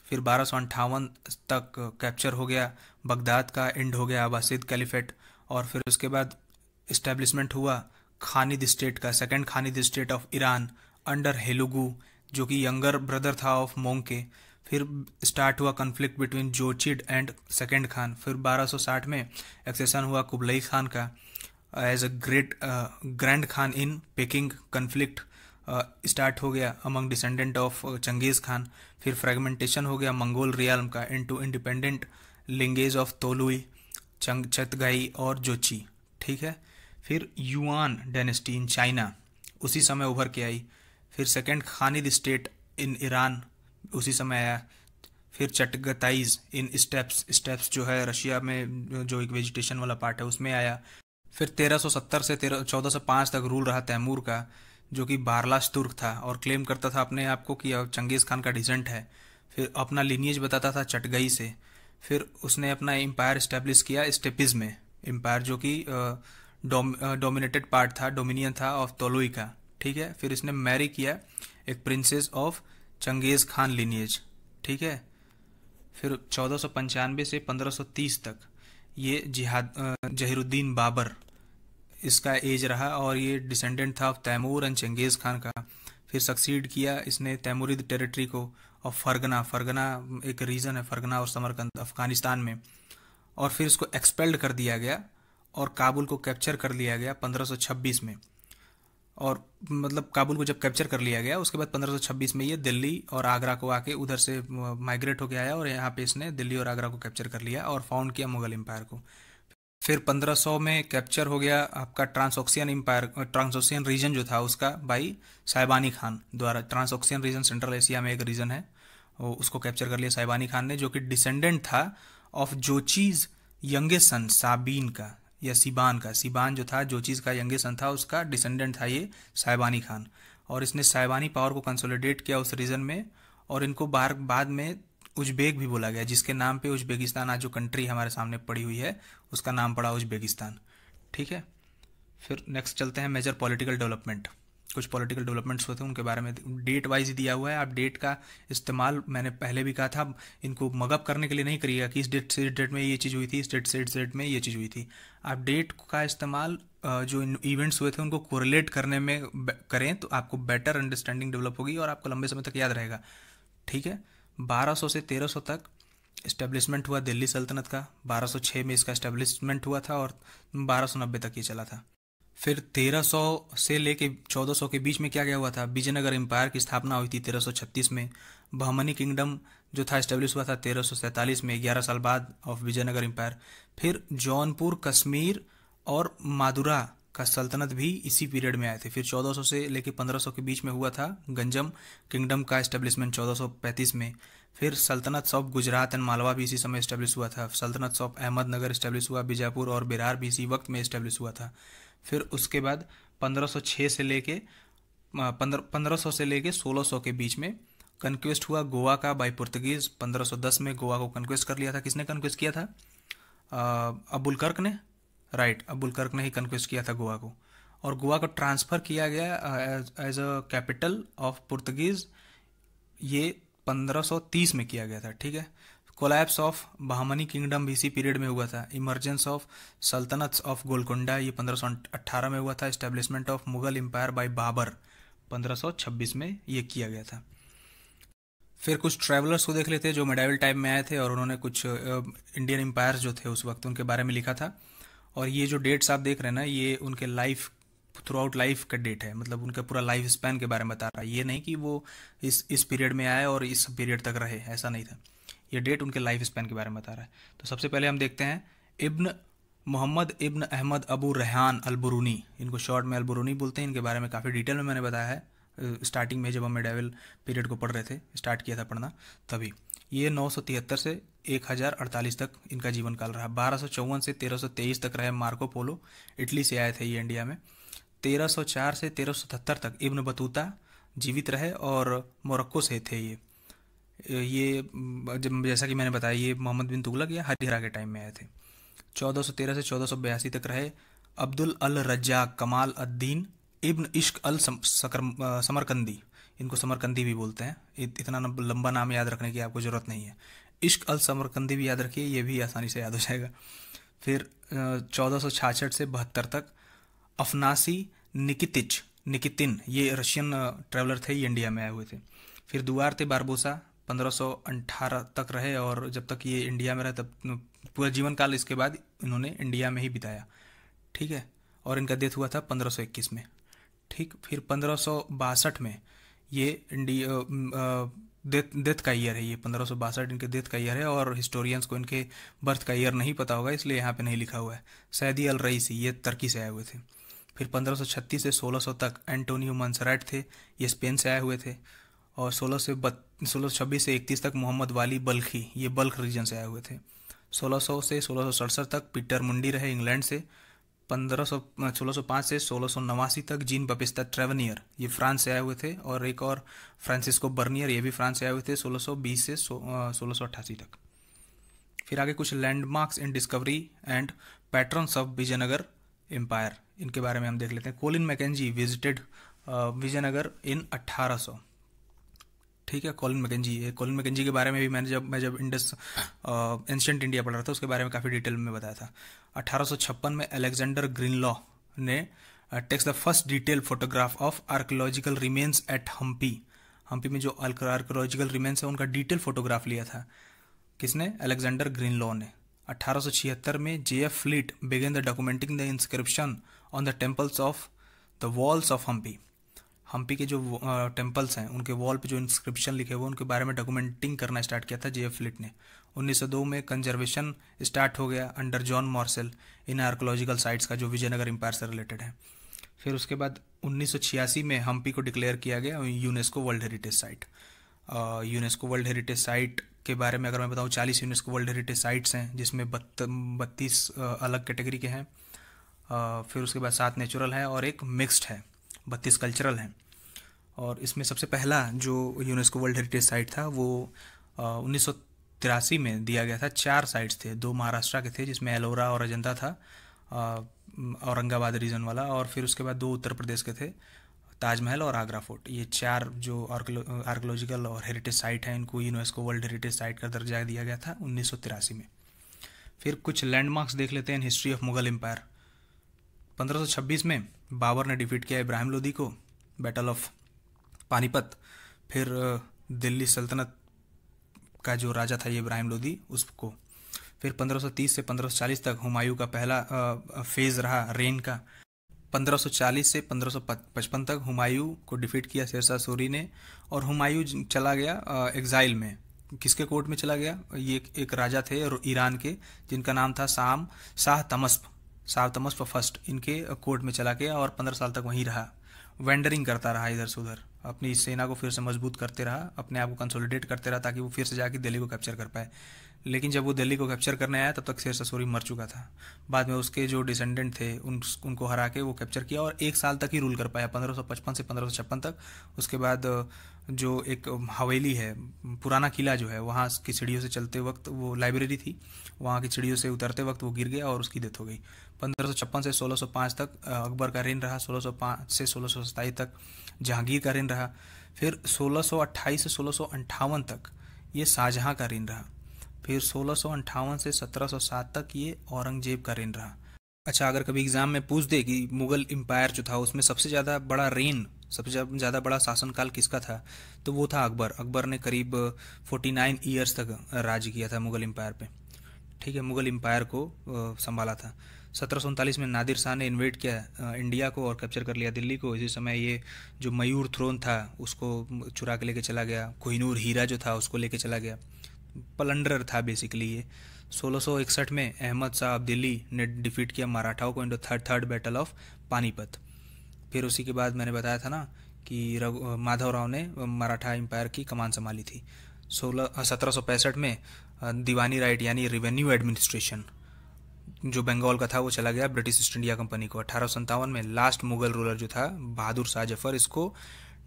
फिर 1258 तक कैप्चर हो गया बगदाद का, एंड हो गया अब्बासिद कैलिफेट। और फिर उसके बाद इस्टेब्लिशमेंट हुआ खानिद स्टेट का, second Khanid state of Iran under Hulagu जो कि यंगर ब्रदर था ऑफ मोंके। फिर स्टार्ट हुआ conflict between Jochid and second khan. फिर 1260 में एक्सेशन हुआ कुबलई खान का as a grand khan in Peking. Conflict start हो गया among descendant of Genghis Khan. फिर फ्रेगमेंटेशन हो गया मंगोल रियाल्म का into independent lineage of Tolui, चतगाई और जोची, ठीक है। फिर युआन डायनेस्टी इन चाइना उसी समय उभर के आई। फिर second Khanid state in Iran उसी समय आया। फिर चटगताइज इन स्टेप्स जो है रशिया में, जो एक वेजिटेशन वाला पार्ट है, उसमें आया। फिर 1370 से 1405 तक रूल रहा तैमूर का, जो कि बारलाश तुर्क था और क्लेम करता था अपने आप को कि चंगेज़ खान का डिसेंट है। फिर अपना लिनिएज बताता था चटगई से। फिर उसने अपना एम्पायर इस्टेब्लिश किया स्टेपिज में, एम्पायर जो कि डोमिनेटेड पार्ट था, डोमिनियन था ऑफ तोलुई का, ठीक है। फिर इसने मैरी किया एक princess of Genghis Khan lineage, ठीक है। फिर 1495 से 1530 तक ये जहीरुद्दीन बाबर इसका एज रहा और ये डिसेंडेंट था ऑफ तैमूर एंड चंगेज़ खान का। फिर सक्सीड किया इसने तैमूरिद टेरिटरी को और फरगना एक रीजन है, फरगना और समरकंद अफगानिस्तान में। और फिर इसको एक्सपेल्ड कर दिया गया और काबुल को कैप्चर कर लिया गया 1526 में। और मतलब काबुल को जब कैप्चर कर लिया गया उसके बाद 1526 में ये दिल्ली और आगरा को आके उधर से माइग्रेट होके आया और यहाँ पे इसने दिल्ली और आगरा को कैप्चर कर लिया और फाउंड किया मुगल एम्पायर को। फिर 1500 में कैप्चर हो गया आपका ट्रांसओक्सियन एम्पायर, ट्रांसओक्सियन रीजन जो था उसका बाई साइबानी खान द्वारा। ट्रांसओक्सियन रीजन सेंट्रल एशिया में एक रीजन है, उसको कैप्चर कर लिया साइबानी खान ने, जो कि डिसेंडेंट था ऑफ जोचीज यंगेस्ट सन साबीन का या सीबान का। सीबान जो था जोचीज का यंगेस्ट सन था, उसका डिसेंडेंट था ये साइबानी खान। और इसने साइबानी पावर को कंसोलिडेट किया उस रीजन में और इनको बाद में उज्बेक भी बोला गया, जिसके नाम पे उज्बेकिस्तान आज जो कंट्री हमारे सामने पड़ी हुई है उसका नाम पड़ा उज्बेकिस्तान, ठीक है। फिर नेक्स्ट चलते हैं मेजर पॉलिटिकल डेवलपमेंट। कुछ पॉलिटिकल डेवलपमेंट्स होते हैं उनके बारे में डेट वाइज दिया हुआ है। आप डेट का इस्तेमाल मैंने पहले भी कहा था, इनको मगअप करने के लिए नहीं करिएगा कि इस डेट से इस डेट में ये चीज़ हुई थी, इस डेट से इस डेट में ये चीज़ हुई थी। आप डेट का इस्तेमाल जो इवेंट्स हुए थे उनको कोरिलेट करने में करें तो आपको बेटर अंडरस्टैंडिंग डेवलप होगी और आपको लंबे समय तक याद रहेगा, ठीक है। 1200 से 1300 तक इस्टेब्लिशमेंट हुआ दिल्ली सल्तनत का। 1206 में इसका इस्टेब्लिशमेंट हुआ था और 1290 तक ये चला था। फिर 1300 से लेके 1400 के बीच में क्या क्या हुआ था? विजयनगर एम्पायर की स्थापना हुई थी 1336 में। बहमनी किंगडम जो था इस्टेब्लिश हुआ था 1347 में, 11 साल बाद ऑफ विजयनगर एम्पायर। फिर जौनपुर, कश्मीर और मादुरा का सल्तनत भी इसी पीरियड में आए थे। फिर 1400 से लेके 1500 के बीच में हुआ था गंजम किंगडम का इस्टेब्लिशमेंट 1435 में। फिर सल्तनत ऑफ गुजरात एंड मालवा भी इसी समय इस्टेब्लिश हुआ था। सल्तनत ऑफ अहमदनगर इस्टेब्लिश हुआ, बीजापुर और बिरार भी इसी वक्त में इस्टेब्लिश हुआ था। फिर उसके बाद 1506 से लेके 1500 से लेके 1600 के बीच में कन्क्वेस्ट हुआ गोवा का बाय पुर्तगीज। 1510 में गोवा को कन्क्वेस्ट कर लिया था। किसने कन्क्वेस्ट किया था? अबुल कर्क ने। राइट, अबुल कर्क ने ही कन्क्वेस्ट किया था गोवा को। और गोवा को ट्रांसफ़र किया गया as a capital of Portuguese, ये 1530 में किया गया था। ठीक है। कोलैप्स ऑफ बहामनी किंगडम भी इसी पीरियड में हुआ था। Emergence of sultanates of Golconda, ये 1518 में हुआ था। Establishment of Mughal empire by Babar 1526 में ये किया गया था। फिर कुछ ट्रैवलर्स को देख लेते हैं जो मेडाइवल टाइम में आए थे और उन्होंने कुछ इंडियन एम्पायर जो थे उस वक्त उनके बारे में लिखा था। और ये जो डेट्स आप देख रहे हैं ना, ये उनके लाइफ थ्रू आउट लाइफ का डेट है, मतलब उनका पूरा लाइफ स्पैन के बारे में बता रहा है। ये नहीं कि वो इस पीरियड में आए और इस पीरियड तक रहे, ऐसा नहीं था। ये डेट उनके लाइफ स्पैन के बारे में बता रहा है। तो सबसे पहले हम देखते हैं इब्न मोहम्मद इब्न अहमद अबू रेहान अल बुरूनी, इनको शॉर्ट में अल बुरूनी बोलते हैं। इनके बारे में काफ़ी डिटेल में मैंने बताया है स्टार्टिंग में, जब हम मेडाइवल पीरियड को पढ़ रहे थे, स्टार्ट किया था पढ़ना तभी। ये 973 से 1048 तक इनका जीवन काल रहा। 1254 से 1323 तक रहे मार्को पोलो, इटली से आए थे ये इंडिया में। 1304 से 1377 तक इब्न बतूता जीवित रहे और मोरक्को से थे ये। जैसा कि मैंने बताया, ये मोहम्मद बिन तुगलक या हरिहरा के टाइम में आए थे। 1413 से 1482 तक रहे अब्दुल अल रज्जाक कमाल अद्दीन इब्न इश्क अल समरकंदी, इनको समरकंदी भी बोलते हैं। इतना लंबा नाम याद रखने की आपको ज़रूरत नहीं है। इश्क अल समरकंदी भी याद रखिए, ये भी आसानी से याद हो जाएगा। फिर 1466 से 72 तक अफनासी निकितिन, ये रशियन ट्रैवलर थे, ये इंडिया में आए हुए थे। फिर दुआरते बारबोसा 1518 तक रहे और जब तक ये इंडिया में रहे तब पूरा जीवन काल इसके बाद इन्होंने इंडिया में ही बिताया। ठीक है। और इनका डेथ हुआ था 1521 में। ठीक। फिर 1562 में ये डेथ का ईयर है, ये 1562 इनके डेथ का ईयर है। और हिस्टोरियंस को इनके बर्थ का ईयर नहीं पता होगा, इसलिए यहाँ पे नहीं लिखा हुआ है। सैदी अल रईसी, ये तुर्की से आए हुए थे। फिर 1536 से 1600 तक एंटोनियो मंसराट थे, ये स्पेन से आए हुए थे। और 1626 से 31 तक मोहम्मद वाली बल्खी, ये बल्ख रीजन से आए हुए थे। 1600 से 1667 तक पीटर मुंडी रहे इंग्लैंड से। 1605 से 1689 तक जीन बपिस्ता ट्रेवनियर, ये फ्रांस से आए हुए थे। और एक और फ्रांसिस्को बर्नियर, ये भी फ्रांस से आए हुए थे 1620 से 1688 तक। फिर आगे कुछ landmarks in discovery and patrons of Vijayanagara empire, इनके बारे में हम देख लेते हैं। Colin Mackenzie visited Vijayanagara in 1800। ठीक है। कॉलिन मैकेंजी के बारे में भी मैं जब इंडस एंशिएंट इंडिया पढ़ रहा था उसके बारे में काफ़ी डिटेल में बताया था। 1856 में अलेक्जेंडर ग्रीनलॉ ने takes the first detail photograph of archaeological remains at Hampi में जो आर्कोलॉजिकल रिमेन्स है उनका डिटेल फोटोग्राफ लिया था। किसने? अलेक्जेंडर ग्रीनलॉ ने। 1876 में J F Fleet began the documenting the inscription on the temples of the walls of Hampi के जो टेम्पल्स हैं उनके वॉल पे जो इंस्क्रिप्शन लिखे हुए उनके बारे में डॉक्यूमेंटिंग करना स्टार्ट किया था जेएफ फ्लिट ने। 1902 में कंजर्वेशन स्टार्ट हो गया अंडर जॉन मॉर्सेल इन आर्कोलॉजिकल साइट्स का, जो विजयनगर एम्पायर से रिलेटेड है। फिर उसके बाद 1986 में हम्पी को डिक्लेयर किया गया UNESCO world heritage site. UNESCO world heritage site के बारे में अगर मैं बताऊँ, 40 यूनेस्को वर्ल्ड हेरिटेज साइट्स हैं जिसमें 32 अलग कैटेगरी के हैं। फिर उसके बाद 7 नेचुरल हैं और एक मिक्स्ड है, 32 कल्चरल हैं। और इसमें सबसे पहला जो यूनेस्को वर्ल्ड हेरिटेज साइट था वो 1983 में दिया गया था। 4 साइट्स थे, 2 महाराष्ट्र के थे जिसमें एलोरा और अजंता था, औरंगाबाद रीजन वाला। और फिर उसके बाद 2 उत्तर प्रदेश के थे, ताजमहल और आगरा फोर्ट। ये 4 जो आर्कोलॉजिकल और हेरिटेज साइट हैं इनको यूनेस्को वर्ल्ड हेरिटेज साइट का दर्जा दिया गया था 1983 में। फिर कुछ लैंडमार्क्स देख लेते हैं in history of Mughal empire. 1526 में बाबर ने डिफीट किया इब्राहिम लोदी को, बैटल ऑफ पानीपत। फिर दिल्ली सल्तनत का जो राजा था ये इब्राहिम लोदी, उसको। फिर 1530 से 1540 तक हुमायूं का पहला फेज़ रहा रेन का। 1540 से 1555 तक हुमायूं को डिफीट किया शेरशाह सूरी ने। और हुमायूं चला गया एग्जाइल में। किसके कोर्ट में चला गया? ये एक राजा थे ईरान के जिनका नाम था शाह तमस्प फर्स्ट, इनके कोर्ट में चला गया और 15 साल तक वहीं रहा। वेंडरिंग करता रहा इधर से उधर, अपनी सेना को फिर से मजबूत करते रहा, अपने आप को कंसोलिडेट करते रहा ताकि वो फिर से जाके दिल्ली को कैप्चर कर पाए। लेकिन जब वो दिल्ली को कैप्चर करने आया तब तक शेर शाह सूरी मर चुका था। बाद में उसके जो डिसेंडेंट थे उनको हरा के वो कैप्चर किया और 1 साल तक ही रूल कर पाया, 1555 से 1556 तक। उसके बाद जो एक हवेली है, पुराना किला जो है, वहाँ की सीढ़ियों से चलते वक्त, वो लाइब्रेरी थी, वहाँ की सीढ़ियों से उतरते वक्त वो गिर गया और उसकी डेथ हो गई। 1556 से 1605 तक अकबर का रेन रहा, 1605 से 1627 तक जहांगीर का रेन रहा, फिर 1628 से 1658 तक ये शाहजहाँ का रेन रहा, फिर 1658 से 1707 तक ये औरंगजेब का रेन रहा। अच्छा, अगर कभी एग्जाम में पूछ दे कि मुगल एम्पायर जो था उसमें सबसे ज़्यादा बड़ा रेन, सबसे ज़्यादा बड़ा शासनकाल किसका था, तो वो था अकबर। अकबर ने करीब 49 ईयर्स तक राज किया था मुगल एम्पायर पे। ठीक है, मुगल एम्पायर को संभाला था। 1739 में नादिर शाह ने इन्वेड किया इंडिया को और कैप्चर कर लिया दिल्ली को। इसी समय ये जो मयूर थ्रोन था उसको चुरा के लेके चला गया, कोहिनूर हीरा जो था उसको लेके चला गया। पलंडर था बेसिकली ये। 1661 में अहमद शाह अब्दिली ने डिफीट किया मराठाओं को in the third battle of Panipat. फिर उसी के बाद मैंने बताया था ना कि माधव राव ने मराठा एम्पायर की कमान संभाली थी। 1765 में दीवानी राइट यानी रेवेन्यू एडमिनिस्ट्रेशन जो बंगाल का था वो चला गया ब्रिटिश ईस्ट इंडिया कंपनी को। 1857 में लास्ट मुगल रूलर जो था बहादुर शाह जफर, इसको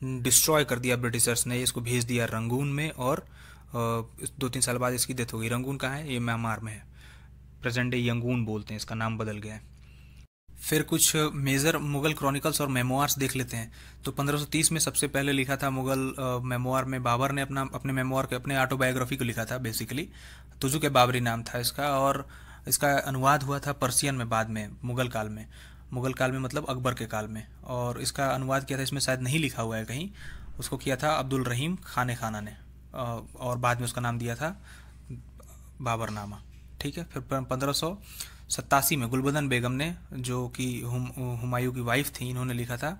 डिस्ट्रॉय कर दिया ब्रिटिशर्स ने, इसको भेज दिया रंगून में और 2-3 साल बाद इसकी डेथ हो गई। रंगून कहाँ है? ये म्यांमार में है, प्रेजेंट डे यंगून बोलते हैं, इसका नाम बदल गया है। फिर कुछ मेजर मुगल क्रॉनिकल्स और मेमोआर्स देख लेते हैं। तो 1530 में सबसे पहले लिखा था मुगल मेमोआर में बाबर ने अपने मेमोआर के, अपने ऑटोबायोग्राफी को लिखा था बेसिकली। तुजुक बाबरी नाम था इसका, और इसका अनुवाद हुआ था पर्सियन में बाद में मुगल काल में। मुगल काल में मतलब अकबर के काल में। और इसका अनुवाद किया था, इसमें शायद नहीं लिखा हुआ है कहीं, उसको किया था अब्दुल रहीम खाने खाना ने, और बाद में उसका नाम दिया था बाबरनामा। ठीक है, फिर 1587 में गुलबदन बेगम ने, जो कि हुमायूं की वाइफ थी, इन्होंने लिखा था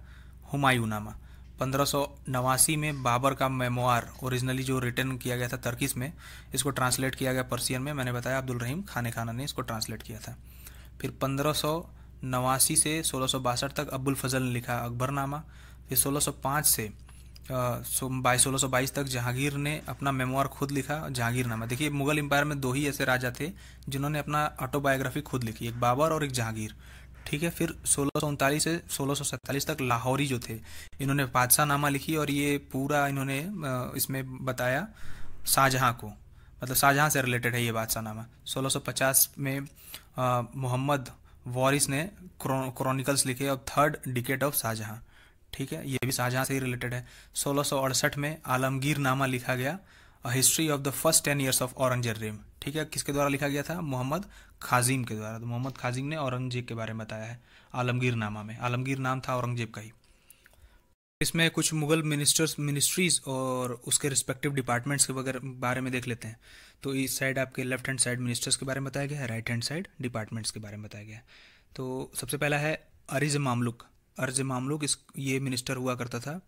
हुमायूंनामा। 1589 में बाबर का मेमोआर ओरिजिनली जो रिटर्न किया गया था तर्किश में, इसको ट्रांसलेट किया गया पर्सियन में। मैंने बताया अब्दुल रहीम खाने खाना ने इसको ट्रांसलेट किया था। फिर 1589 से 1662 तक अब्बुल फजल ने लिखा अकबरनामा। फिर 1605 से 1622 तक जहांगीर ने अपना मेमोआर खुद लिखा, जहांगीरनामा। देखिए, मुगल एम्पायर में 2 ही ऐसे राजा थे जिन्होंने अपना ऑटोबायोग्राफी खुद लिखी, एक बाबर और एक जहांगीर। ठीक है, फिर 1639 से 1647 तक लाहौरी जो थे, इन्होंने बादशाहनामा लिखी और ये पूरा इन्होंने इसमें बताया शाहजहाँ को, मतलब शाहजहाँ से रिलेटेड है ये बादशाहनामा। 1650 में मोहम्मद वॉरिस ने क्रॉनिकल्स लिखे और थर्ड डिकेड ऑफ शाहजहाँ। ठीक है, ये भी शाहजहाँ से ही रिलेटेड है। 1668 में आलमगीर नामा लिखा गया, a history of the first 10 years of Aurangzeb. ठीक है, किसके द्वारा लिखा गया था? मोहम्मद खाजिम के द्वारा। तो मोहम्मद खाजिम ने औरंगजेब के बारे में बताया है आलमगीर नामा में। आलमगीर नाम था औरंगजेब का ही। इसमें कुछ मुगल मिनिस्ट्रीज और उसके रिस्पेक्टिव डिपार्टमेंट्स के बारे में देख लेते हैं। तो इस साइड आपके लेफ्ट हैंड साइड मिनिस्टर्स के बारे में बताया गया है, राइट हैंड साइड डिपार्टमेंट्स के बारे में बताया गया है। तो सबसे पहला है अर्ज मामलुक। अर्ज मामलुक ये मिनिस्टर हुआ करता था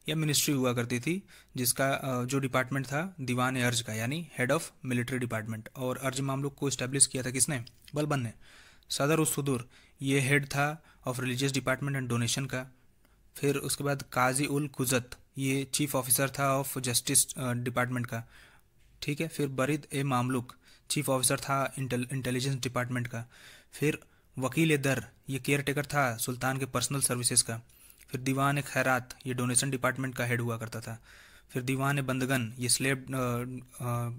या मिनिस्ट्री हुआ करती थी, जिसका जो डिपार्टमेंट था दीवान अर्ज का, यानी हेड ऑफ मिलिट्री डिपार्टमेंट। और अर्ज मामलुक को इस्टेब्लिश किया था किसने? बलबन ने। सदर उस सुदूर ये हेड था of religious department and donation का। फिर उसके बाद काजी उल कुजत ये चीफ ऑफिसर था ऑफ जस्टिस डिपार्टमेंट का। ठीक है, फिर बरीद ए मामलुक चीफ ऑफिसर था इंटेलिजेंस डिपार्टमेंट का। फिर वकील दर ये केयर टेकर था सुल्तान के पर्सनल सर्विसेज का। फिर दीवान खैरात ये डोनेशन डिपार्टमेंट का हेड हुआ करता था। फिर दीवान बंदगन ये स्लेब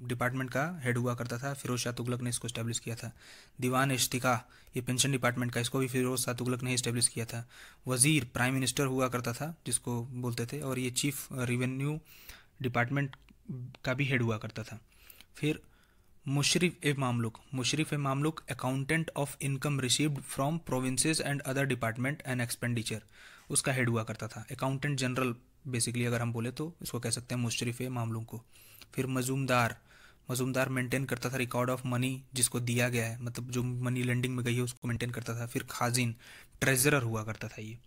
डिपार्टमेंट का हेड हुआ करता था, फिरोज शाह तुगलक ने इसको इस्टेब्लिश किया था। दीवान इश्तिका ये पेंशन डिपार्टमेंट का, इसको भी फिरोज शाह तुगलक ने इस्टेब्लिश किया था। वजीर प्राइम मिनिस्टर हुआ करता था जिसको बोलते थे, और ये चीफ रेवेन्यू डिपार्टमेंट का भी हेड हुआ करता था। फिर mushrif a Mamluk accountant of income received from provinces and other department and expenditure, उसका हेड हुआ करता था। अकाउंटेंट जनरल बेसिकली अगर हम बोले तो इसको कह सकते हैं मुशरिफ ए मामलुक को। फिर मजूमदार मेंटेन करता था रिकॉर्ड ऑफ मनी जिसको दिया गया है, मतलब जो मनी लेंडिंग में गई है उसको मेंटेन करता था। फिर खाजिन ट्रेजरर हुआ करता था ये।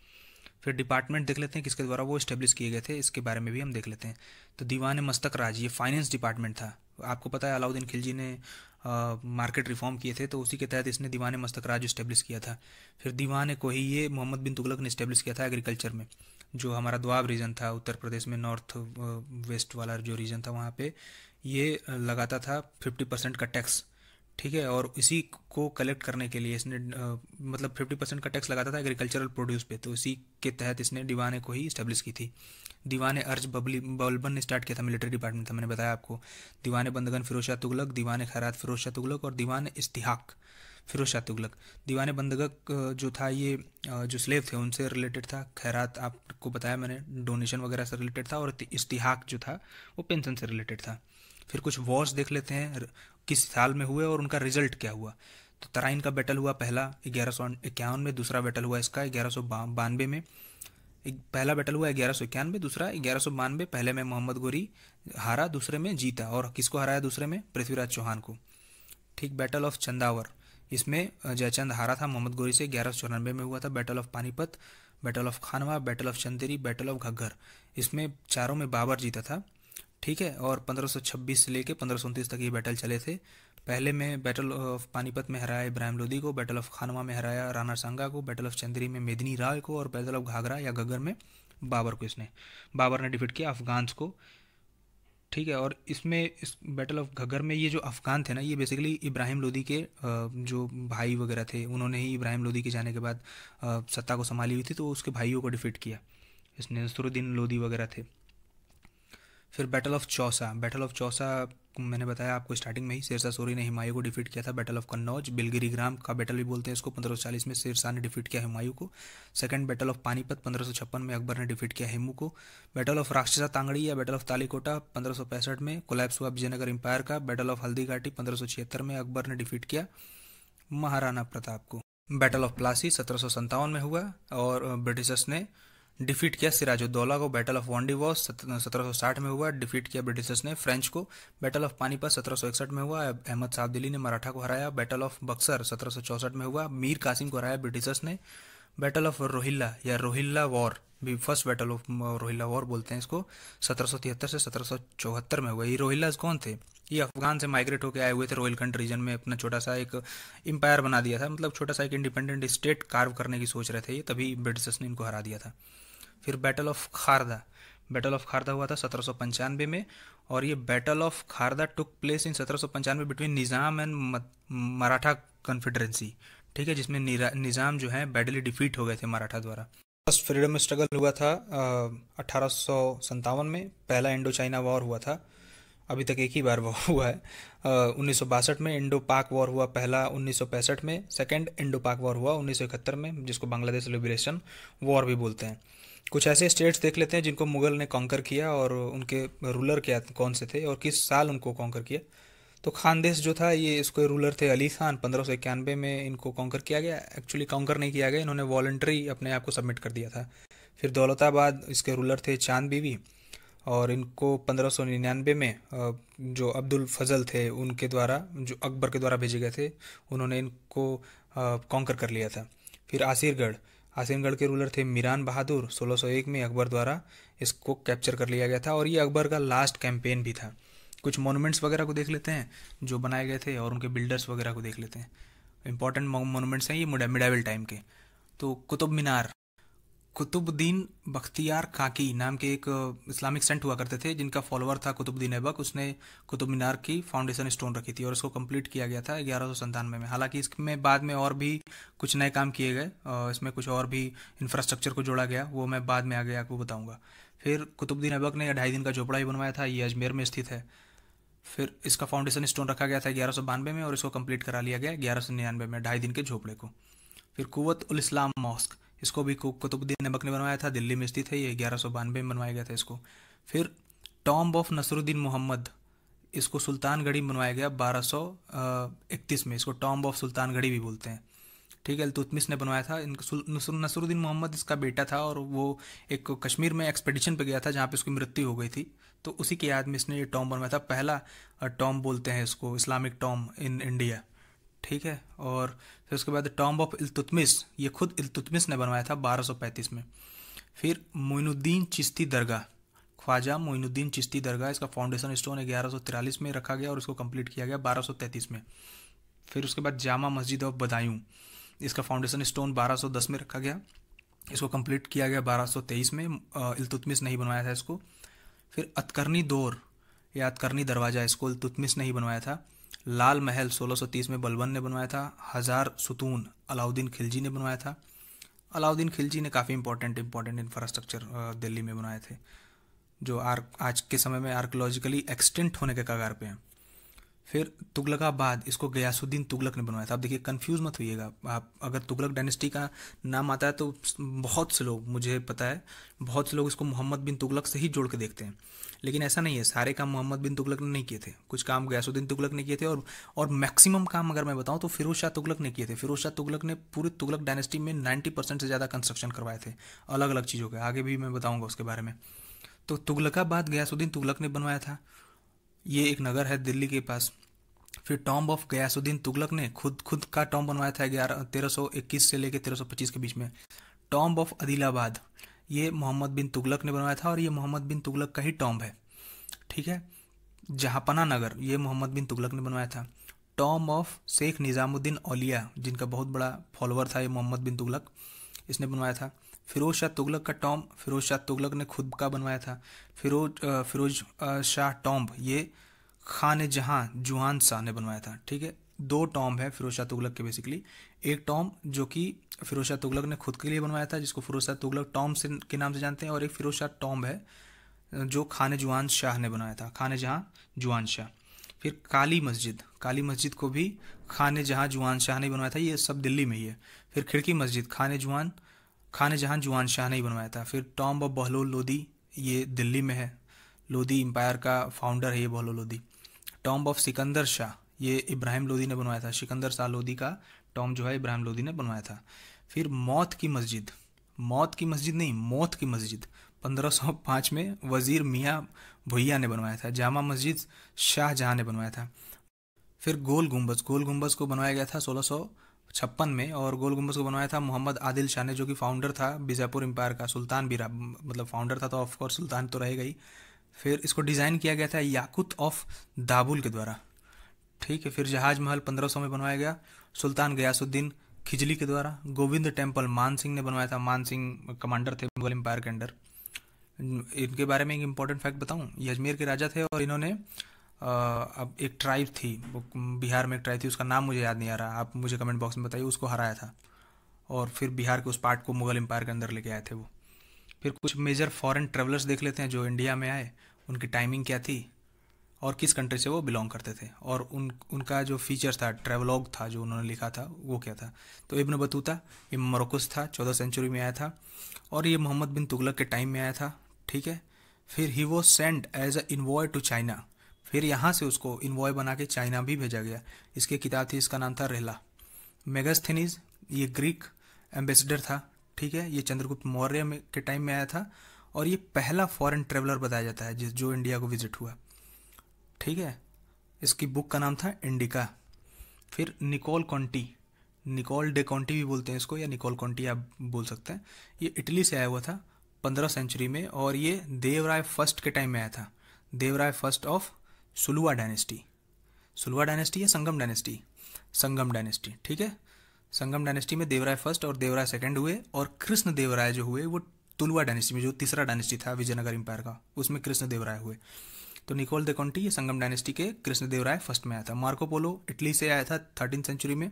फिर डिपार्टमेंट देख लेते हैं किसके द्वारा वो इस्टेब्लिश किए गए थे, इसके बारे में भी हम देख लेते हैं। तो दीवान मस्तक राज ये फाइनेंस डिपार्टमेंट था। आपको पता है अलाउद्दीन खिलजी ने मार्केट रिफॉर्म किए थे, तो उसी के तहत इसने दीवान मस्तक राज इस्टेब्लिश किया था। फिर दीवान कोही ये मोहम्मद बिन तुगलक ने इस्टेब्लिश किया था एग्रीकल्चर में। जो हमारा दोआब रीजन था उत्तर प्रदेश में, नॉर्थ वेस्ट वाला जो रीजन था वहाँ पे ये लगाता था 50% का टैक्स। ठीक है, और इसी को कलेक्ट करने के लिए इसने मतलब 50% का टैक्स लगाता था एग्रीकल्चरल प्रोड्यूस पे, तो इसी के तहत इसने दीवाने को ही इस्टेब्लिश की थी। दीवाने अर्ज बलबन ने स्टार्ट किया था, मिलिट्री डिपार्टमेंट था, मैंने बताया आपको। दीवाने बंदगन फिरोज शाह तुगलक, दीवाने खैरात फिरोज शाह तुगलक और दीवाने इस्तिहाक फिरोज शाह तुगलक। दीवाने बंदगक जो था ये जो स्लेव थे उनसे रिलेटेड था। खैरात आपको बताया मैंने डोनेशन वगैरह से रिलेटेड था, और इस्तिहाक जो था वो पेंशन से रिलेटेड था। फिर कुछ वॉर्स देख लेते हैं किस साल में हुए और उनका रिजल्ट क्या हुआ। तो तराइन का बैटल हुआ पहला 1151 में, दूसरा बैटल हुआ इसका 1192 में। पहला बैटल हुआ 1191, दूसरा 1192। पहले में मोहम्मद गोरी हारा, दूसरे में जीता। और किसको हराया दूसरे में? पृथ्वीराज चौहान को। ठीक, बैटल ऑफ चंदावर, इसमें जयचंद हारा था मोहम्मद गोरी से, 1194 में हुआ था। Battle of Panipat, battle of Khanwa, battle of Chanderi, battle of Ghaggar, इसमें चारों में बाबर जीता था। ठीक है, और 1526 से लेके 1529 तक ये बैटल चले थे। पहले में बैटल ऑफ पानीपत में हराया इब्राहिम लोदी को, बैटल ऑफ खानवा में हराया राणा सांगा को, बैटल ऑफ चंदेरी में मेदिनी राय को, और बैटल ऑफ घाघरा या घग्गर में बाबर को बाबर ने डिफीट किया अफगान्स को। ठीक है, और इसमें इस बैटल ऑफ घग्गर में ये जो अफगान थे ना, ये बेसिकली इब्राहिम लोदी के जो भाई वगैरह थे, उन्होंने ही इब्राहिम लोदी के जाने के बाद सत्ता को संभाली हुई थी, तो उसके भाइयों को डिफीट किया इसने, नसरुद्दीन लोदी वगैरह थे। फिर battle of Chausa, battle of Chausa मैंने बताया आपको स्टार्टिंग में ही, शेरशाह सूरी ने हुमायूं को डिफीट किया था। बैटल ऑफ कन्नौज, बिलगिरी ग्राम का बैटल भी बोलते हैं इसको, 1540 में शेरशाह ने डिफीट किया हुमायूं को। सेकंड बैटल ऑफ पानीपत 1556 में अकबर ने डिफीट किया हेमू को। बैटल ऑफ राक्षसा तांगड़ी या बैटल ऑफ तालीकोटा 1565 में कोलैप्स हुआ विजयनगर एम्पायर का। बैटल ऑफ हल्दी घाटी 1576 में अकबर ने डिफीट किया महाराणा प्रताप को। बैटल ऑफ प्लासी 1757 में हुआ और ब्रिटिशर्स ने डिफीट किया सिराजुद्दौला को। बैटल ऑफ वांडीवॉस 1760 में हुआ, डिफीट किया ब्रिटिशर्स ने फ्रेंच को। बैटल ऑफ पानीपत 1761 में हुआ, अहमद साहब दिल्ली ने मराठा को हराया। बैटल ऑफ बक्सर 1764 में हुआ, मीर कासिम को हराया ब्रिटिशर्स ने। बैटल ऑफ रोहिल्ला या रोहिल्ला वॉर भी, first battle of Rohilla war बोलते हैं इसको, 1773 से 1774 में हुआ। ये रोहिल्लाज कौन थे? ये अफगान से माइग्रेट होकर आए हुए थे, रोहिलखंड रीजन में अपना छोटा सा एक एम्पायर बना दिया था, मतलब छोटा सा एक इंडिपेंडेंट स्टेट कार्व करने की सोच रहे थे ये, तभी ब्रिटिशर्स ने इनको हरा दिया था। फिर battle of Kharda, battle of Kharda हुआ था 1795 में, और ये battle of Kharda took place in 1795 between Nizam and Maratha confederacy. ठीक है, जिसमें निज़ाम जो है बैडली डिफीट हो गए थे मराठा द्वारा। फर्स्ट फ्रीडम स्ट्रगल हुआ था 1857 में, पहला इंडो चाइना वॉर हुआ था, अभी तक एक ही बार वॉर हुआ है। 1962 में इंडो पाक वॉर हुआ पहला, 1965 में सेकंड इंडो पाक वॉर हुआ, 1971 में, जिसको बांग्लादेश लिबरेशन वॉर भी बोलते हैं। कुछ ऐसे स्टेट्स देख लेते हैं जिनको मुगल ने कॉन्कर किया और उनके रूलर क्या कौन से थे और किस साल उनको कॉन्कर किया। तो खानदेश जो था ये, इसके रूलर थे अली खान, 1591 में इनको कॉन्कर किया गया। एक्चुअली कॉन्कर नहीं किया गया, इन्होंने वॉलंटरी अपने आप को सबमिट कर दिया था। फिर दौलताबाद, इसके रूलर थे चांद बीवी, और इनको 1599 में जो अब्दुल फजल थे उनके द्वारा, जो अकबर के द्वारा भेजे गए थे, उन्होंने इनको कॉन्कर कर लिया था। फिर आसिरगढ़, आसिमगढ़ के रूलर थे मीरान बहादुर, 1601 में अकबर द्वारा इसको कैप्चर कर लिया गया था, और ये अकबर का लास्ट कैंपेन भी था। कुछ मॉन्यूमेंट्स वगैरह को देख लेते हैं जो बनाए गए थे, और उनके बिल्डर्स वगैरह को देख लेते हैं। इंपॉर्टेंट मॉन्यूमेंट्स हैं ये मिडाइवल टाइम के। तो कुतुब मीनार, कुतुबुद्दीन बख्तियार काकी नाम के एक इस्लामिक सेंट हुआ करते थे, जिनका फॉलोअर था कुतुबुद्दीन ऐबक। उसने कुतुब मीनार की फाउंडेशन स्टोन रखी थी और इसको कंप्लीट किया गया था 1197 में। हालांकि इसमें बाद में और भी कुछ नए काम किए गए, इसमें कुछ और भी इंफ्रास्ट्रक्चर को जोड़ा गया, वो मैं बाद में आगे आपको बताऊंगा। फिर कुतुबुद्दीन ऐबक ने 2.5 दिन का झोपड़ा भी बनवाया था, ये अजमेर में स्थित है। फिर इसका फाउंडेशन स्टोन रखा गया था 1192 में, और इसको कंप्लीट करा लिया गया 1199 में 2.5 दिन के झोपड़े को। फिर कुव्वत उल इस्लाम मॉस्क, इसको भी कुतुबुद्दीन ऐबक ने बनवाया था, दिल्ली में स्थित है, ये 1192 में बनवाया गया था इसको। फिर टॉम्ब ऑफ नसरुद्दीन मोहम्मद, इसको सुल्तानगढ़ी में बनवाया गया 1231 में, इसको टॉम्ब ऑफ सुल्तानगढ़ी भी बोलते हैं। ठीक है, इल्तुतमिश ने बनवाया था। नसरुद्दीन मोहम्मद इसका बेटा था, और वो एक कश्मीर में एक्सपेडिशन पे गया था जहाँ पे उसकी मृत्यु हो गई थी, तो उसी की याद में इसने ये टॉम्ब बनवाया था। पहला टॉम्ब बोलते हैं इसको, इस्लामिक टॉम्ब इन इंडिया। ठीक है, और फिर उसके बाद टॉम्ब ऑफ इल्तुतमिश, ये खुद इल्तुतमिश ने बनवाया था 1235 में। फिर मोइनुद्दीन चिश्ती दरगाह, ख्वाजा मोइनुद्दीन चिश्ती दरगाह, इसका फाउंडेशन स्टोन 1143 में रखा गया और इसको कंप्लीट किया गया 1233 में। फिर उसके बाद जामा मस्जिद ऑफ बदायूं, इसका फाउंडेशन स्टोन 1210 में रखा गया, इसको कंप्लीट किया गया 1223 में, इल्तुतमिश नहीं बनवाया था इसको। फिर अतकर्नी दौर, यादकरनी दरवाज़ा स्कूल तुतमिस ने ही बनवाया था। लाल महल 1630 में बलबन ने बनवाया था। हज़ार सुतून अलाउद्दीन खिलजी ने बनवाया था। अलाउद्दीन खिलजी ने काफ़ी इंपॉर्टेंट इंफ्रास्ट्रक्चर दिल्ली में बनाए थे, जो आज के समय में आर्कोलॉजिकली एक्सटिंक्ट होने के कगार पे हैं। फिर तुगलकाबाद, इसको गयासुद्दीन तुगलक ने बनवाया था। अब देखिए कंफ्यूज मत होइएगा, आप अगर तुगलक डायनेस्टी का नाम आता है तो बहुत से लोग, मुझे पता है बहुत से लोग इसको मोहम्मद बिन तुगलक से ही जोड़ के देखते हैं, लेकिन ऐसा नहीं है। सारे काम मोहम्मद बिन तुगलक ने नहीं किए थे, कुछ काम गयासुद्दीन तुगलक ने किए थे, और मैक्सिमम काम अगर मैं बताऊं तो फिरोज शाह तुगलक ने किए थे। फिरोज शाह तुगलक ने पूरी तुगलक डायनेस्टी में 90% से ज़्यादा कंस्ट्रक्शन करवाए थे अलग अलग चीज़ों के, आगे भी मैं बताऊँगा उसके बारे में। तो तुगलकाबाद गयासुद्दीन तुगलक ने बनवाया था, ये एक नगर है दिल्ली के पास। फिर टॉम्ब ऑफ गयासुद्दीन तुगलक ने खुद का टॉम्ब बनवाया था 1321 से लेकर 1325 के बीच में। टॉम्ब ऑफ आदिलाबाद, ये मोहम्मद बिन तुगलक ने बनवाया था, और ये मोहम्मद बिन तुगलक का ही टॉम्ब है, ठीक है। जहांपना नगर, ये मोहम्मद बिन तुगलक ने बनवाया था। टॉम्ब ऑफ शेख निज़ामुद्दीन औलिया, जिनका बहुत बड़ा फॉलोअर था ये मोहम्मद बिन तुगलक, इसने बनवाया था। फिरोज शाह तुगलक का टॉम्ब फिरोज शाह तुगलक ने खुद का बनवाया था। फिरोज शाह टॉम्ब, ये खान जहां जुहान शाह ने बनवाया था, ठीक है। दो टॉम्ब है फिरोज शाह तुगलक के बेसिकली। एक टॉम्ब जो कि फिरोज शाह तुगलक ने खुद के लिए बनवाया था, जिसको फिरोज शाह तुगलक टॉम्ब से के नाम से जानते हैं, और एक फिरोज शाह टॉम्ब है जो खान जुहान शाह ने बनाया था, खान जहां जुहान शाह। फिर काली मस्जिद को भी खान जहां जुहान शाह ने बनवाया था, ये सब दिल्ली में ही है। फिर खिड़की मस्जिद खान जहां जुहान शाह ने ही बनवाया था। फिर टॉम्ब ऑफ बहलोल लोदी, ये दिल्ली में है, लोदी एम्पायर का फाउंडर है ये बहलोल लोदी। टॉम्ब ऑफ सिकंदर शाह, ये इब्राहिम लोदी ने बनवाया था, सिकंदर शाह लोदी का टॉम्ब जो है इब्राहिम लोदी ने बनवाया था। फिर मौत की मस्जिद नहीं, मौत की मस्जिद 1505 में वजीर मियाँ भुइया ने बनवाया था। जामा मस्जिद शाहजहां ने बनवाया था। फिर गोल गुंबज को बनवाया गया था 1656 में, और गोल गुंबज को बनवाया था मोहम्मद आदिल शाह ने, जो कि फाउंडर था बीजापुर एम्पायर का, सुल्तान भी रहा, मतलब फाउंडर था तो ऑफकोर्स सुल्तान तो रहेगा ही। फिर इसको डिज़ाइन किया गया था याकुत ऑफ दाबुल के द्वारा, ठीक है। फिर जहाज महल 1500 में बनवाया गया सुल्तान गयासुद्दीन खिजली के द्वारा। गोविंद टेम्पल मान सिंह ने बनवाया था, मान सिंह कमांडर थे मुगल एम्पायर के अंडर। इनके बारे में एक इम्पॉर्टेंट फैक्ट बताऊं, ये अजमेर के राजा थे, और इन्होंने अब एक ट्राइब थी, बिहार में एक ट्राइब थी, उसका नाम मुझे याद नहीं आ रहा, आप मुझे कमेंट बॉक्स में बताइए, उसको हराया था, और फिर बिहार के उस पार्ट को मुगल एम्पायर के अंदर लेके आए थे वो। फिर कुछ मेजर फॉरेन ट्रेवलर्स देख लेते हैं जो इंडिया में आए, उनकी टाइमिंग क्या थी और किस कंट्री से वो बिलोंग करते थे, और उनका जो फीचर्स था, ट्रेवलॉग था जो उन्होंने लिखा था वो क्या था। तो इब्न बतूता, ये मोरक्को था, 14 सेंचुरी में आया था, और ये मोहम्मद बिन तुगलक के टाइम में आया था, ठीक है। फिर he was sent as a envoy to China, फिर यहाँ से उसको इन्वॉय बना के चाइना भी भेजा गया। इसकी किताब थी, इसका नाम था रेहला। मेगास्थनीज, ये ग्रीक एम्बेसडर था, ठीक है, ये चंद्रगुप्त मौर्य के टाइम में आया था, और ये पहला फॉरेन ट्रेवलर बताया जाता है जो इंडिया को विजिट हुआ, ठीक है। इसकी बुक का नाम था इंडिका। फिर निकोल डे कॉन्टी भी बोलते हैं इसको, या निकोल कॉन्टी आप बोल सकते हैं। ये इटली से आया हुआ था 15 सेंचुरी में, और ये देवराय फर्स्ट के टाइम में आया था, Devaraya first of Saluva dynasty या संगम डायनेस्टी, ठीक है। संगम डायनेस्टी में देवराय फर्स्ट और देवराय सेकंड हुए, और कृष्ण देवराय जो हुए वो तुलुवा डायनेस्टी में, जो तीसरा डायनेस्टी था विजयनगर एम्पायर का, उसमें कृष्ण देवराय हुए। तो निकोल दे कॉन्टी ये संगम डायनेस्टी के कृष्ण देवराय फर्स्ट में आया था। मार्को पोलो इटली से आया था 13 सेंचुरी में,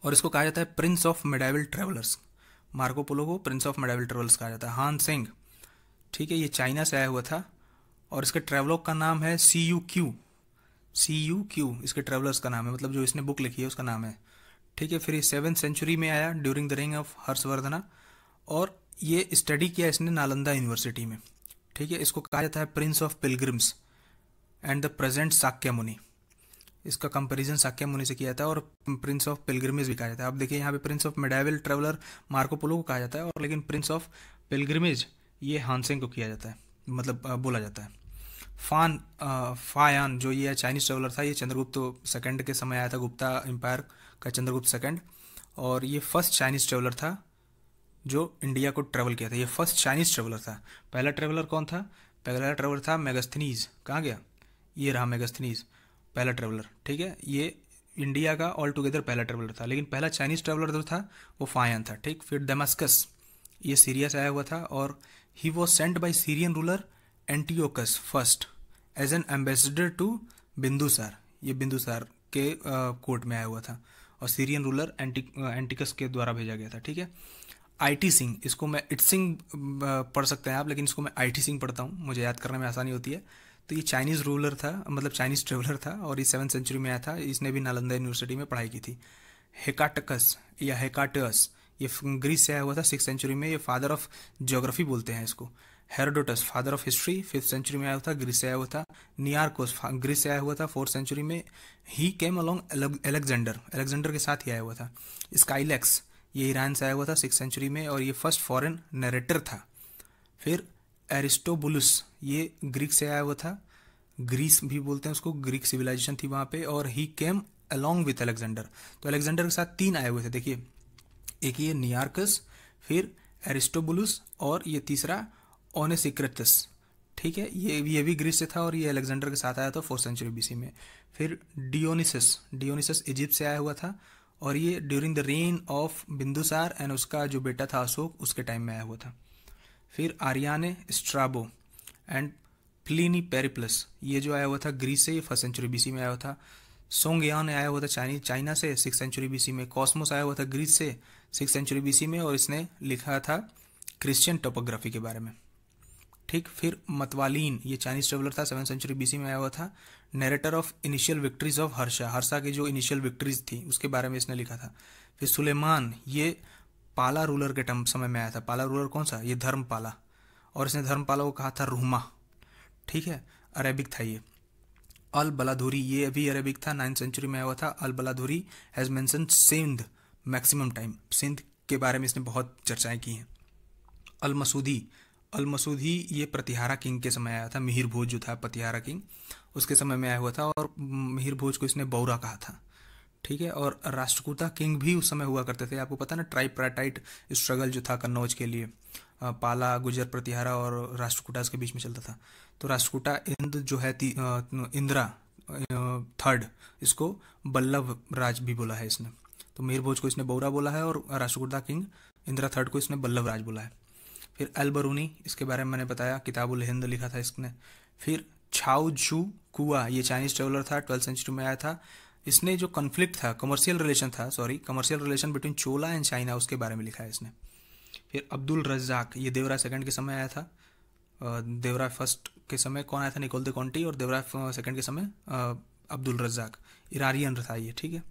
और इसको कहा जाता है Prince of medieval travellers. Marco Polo को प्रिंस ऑफ मेडाइवल ट्रेवलर्स कहा जाता है। हान सेंग, ठीक है, ये चाइना से आया हुआ था, और इसके ट्रेवलॉग का नाम है CUQ, इसके ट्रेवलर्स का नाम है, मतलब जो इसने बुक लिखी है उसका नाम है, ठीक है। फिर ये 7th सेंचुरी में आया during the rain of Harshavardhana, और ये स्टडी किया इसने नालंदा यूनिवर्सिटी में, ठीक है। इसको कहा जाता है Prince of pilgrims and the present Shakya मुनि। इसका कंपैरिजन शाक्य मुनि से किया जाता है, और प्रिंस ऑफ पिलग्रिमेज भी कहा जाता है। अब देखिए यहाँ पे Prince of medieval traveller Marco Polo को कहा जाता है, और लेकिन प्रिंस ऑफ पिलग्रिमेज ये हानसेंग को किया जाता है, मतलब बोला जाता है। फायान जो ये चाइनीज ट्रेवलर था, ये चंद्रगुप्त सेकंड के समय आया था, गुप्ता एम्पायर का चंद्रगुप्त सेकंड, और ये फर्स्ट चाइनीज ट्रेवलर था जो इंडिया को ट्रेवल किया था, ये फर्स्ट चाइनीज ट्रेवलर था। पहला ट्रेवलर कौन था? पहला ट्रेवलर था मेगास्थनीज, कहाँ गया? ये रहा मेगास्थनीज, पहला ट्रेवलर, ठीक है। ये इंडिया का ऑल टुगेदर पहला ट्रेवलर था, लेकिन पहला चाइनीज ट्रेवलर जो था वो फायन था, ठीक। फिर दमास्कस, ये सीरिया से आया हुआ था, और he was sent by Syrian ruler Antiochus first as an ambassador to Bindusara, ये बिंदुसार के कोर्ट में आया हुआ था, और सीरियन रूलर एंटिकस के द्वारा भेजा गया था। ठीक है। आईटी सिंह, इसको मैं इट सिंह पढ़ सकते हैं आप, लेकिन इसको मैं आईटी सिंह पढ़ता हूँ, मुझे याद करने में आसानी होती है। तो ये चाइनीज़ रूलर था, मतलब चाइनीज़ ट्रेवलर था, और ये 7th सेंचुरी में आया था। इसने भी नालंदा यूनिवर्सिटी में पढ़ाई की थी। हेकाटकस या हेकाटस, ये ग्रीस से आया हुआ था 6th सेंचुरी में। ये फादर ऑफ ज्योग्राफी बोलते हैं इसको। Herodotus, father of history, 5th century में आया हुआ था, ग्रीस से आया हुआ था। नियारकोस, ग्रीस से आया हुआ था 4th सेंचुरी में। ही केम अलोंग एलेक्जेंडर, एलेक्जेंडर के साथ ही आया हुआ था। स्काइलेक्स, ये ईरान से आया हुआ था 6th सेंचुरी में, और ये फर्स्ट फॉरेन नरेटर था। फिर एरिस्टोबुलस, ये ग्रीक से आया हुआ था, ग्रीस भी बोलते हैं उसको, ग्रीक सिविलाइजेशन थी वहाँ पे। और ही केम अलोंग विथ अलेक्जेंडर, तो अलेक्जेंडर के साथ 3 आए हुए थे। देखिए, एक ये नियार्कस, फिर एरिस्टोबुलस, और ये तीसरा ओनेसिक्रेटस। ठीक है, ये भी ग्रीस से था, और ये अलेक्जेंडर के साथ आया था 4th सेंचुरी बीसी में। फिर डियोनिसस, डियोनिसस इजिप्ट से आया हुआ था, और ये during the reign of Bindusara and उसका जो बेटा था अशोक, उसके टाइम में आया हुआ था। फिर आर्याने स्ट्राबो एंड प्लिनी पेरिप्लस, ये जो आया हुआ था ग्रीस से, ये 1st सेंचुरी बीसी में आया हुआ था। सोंगयान आया हुआ था चाइना से 6th सेंचुरी बीसी में। कॉस्मोस आया हुआ था ग्रीस से 6th सेंचुरी बीसी में, और इसने लिखा था क्रिश्चियन टोपोग्राफी के बारे में। ठीक। फिर मतवालीन, ये चाइनीज ट्रेवलर था, 7th सेंचुरी बीसी में आया हुआ था। Narrator of initial victories of Harsha, Harsha की जो इनिशियल विक्ट्रीज थी उसके बारे में इसने लिखा था। फिर सुलेमान, ये पाला रूलर के समय में आया था। पाला रूलर कौन सा? ये धर्मपाला, और इसने धर्मपाला को कहा था रूमा। ठीक है, अरेबिक था ये। अल बलाधुरी, ये अभी अरेबिक था, 9th सेंचुरी में आया हुआ था। Al Baladhuri has mention Sindh maximum time, Sindh के बारे में इसने बहुत चर्चाएं की हैं। अल मसूदी, अल मसूदी ये प्रतिहारा किंग के समय आया था। मिहिर भोज जो था प्रतिहारा किंग, उसके समय में आया हुआ था, और मिहिर भोज को इसने बौरा कहा था। ठीक है, और राष्ट्रकूटा किंग भी उस समय हुआ करते थे। आपको पता ना, ट्राइपार्टाइट स्ट्रगल जो था कन्नौज के लिए, पाला, गुजर, प्रतिहारा और राष्ट्रकूटा के बीच में चलता था। तो राष्ट्रकूटा इंद जो है इंदिरा 3rd, इसको बल्लभ राज भी बोला है इसने। तो मिहिर भोज को इसने बौरा बोला है, और राष्ट्रकूटा किंग इंदिरा 3rd को इसने बल्लभ राज बोला है। फिर अल बरूनी, इसके बारे में मैंने बताया, किताबुल हिंद लिखा था इसने। फिर छाओ झू कुआ, ये चाइनीज ट्रेवलर था, 12th सेंचुरी में आया था। इसने जो कॉन्फ्लिक्ट था, commercial relation between Chola and China, उसके बारे में लिखा है इसने। फिर अब्दुल रज्जाक, ये देवराय 2nd के समय आया था। देवराय 1st के समय कौन आया था? निकोल दे कॉन्टी, और देवराय 2nd के समय अब्दुल रज्जाक, इरानियन था ये। ठीक है।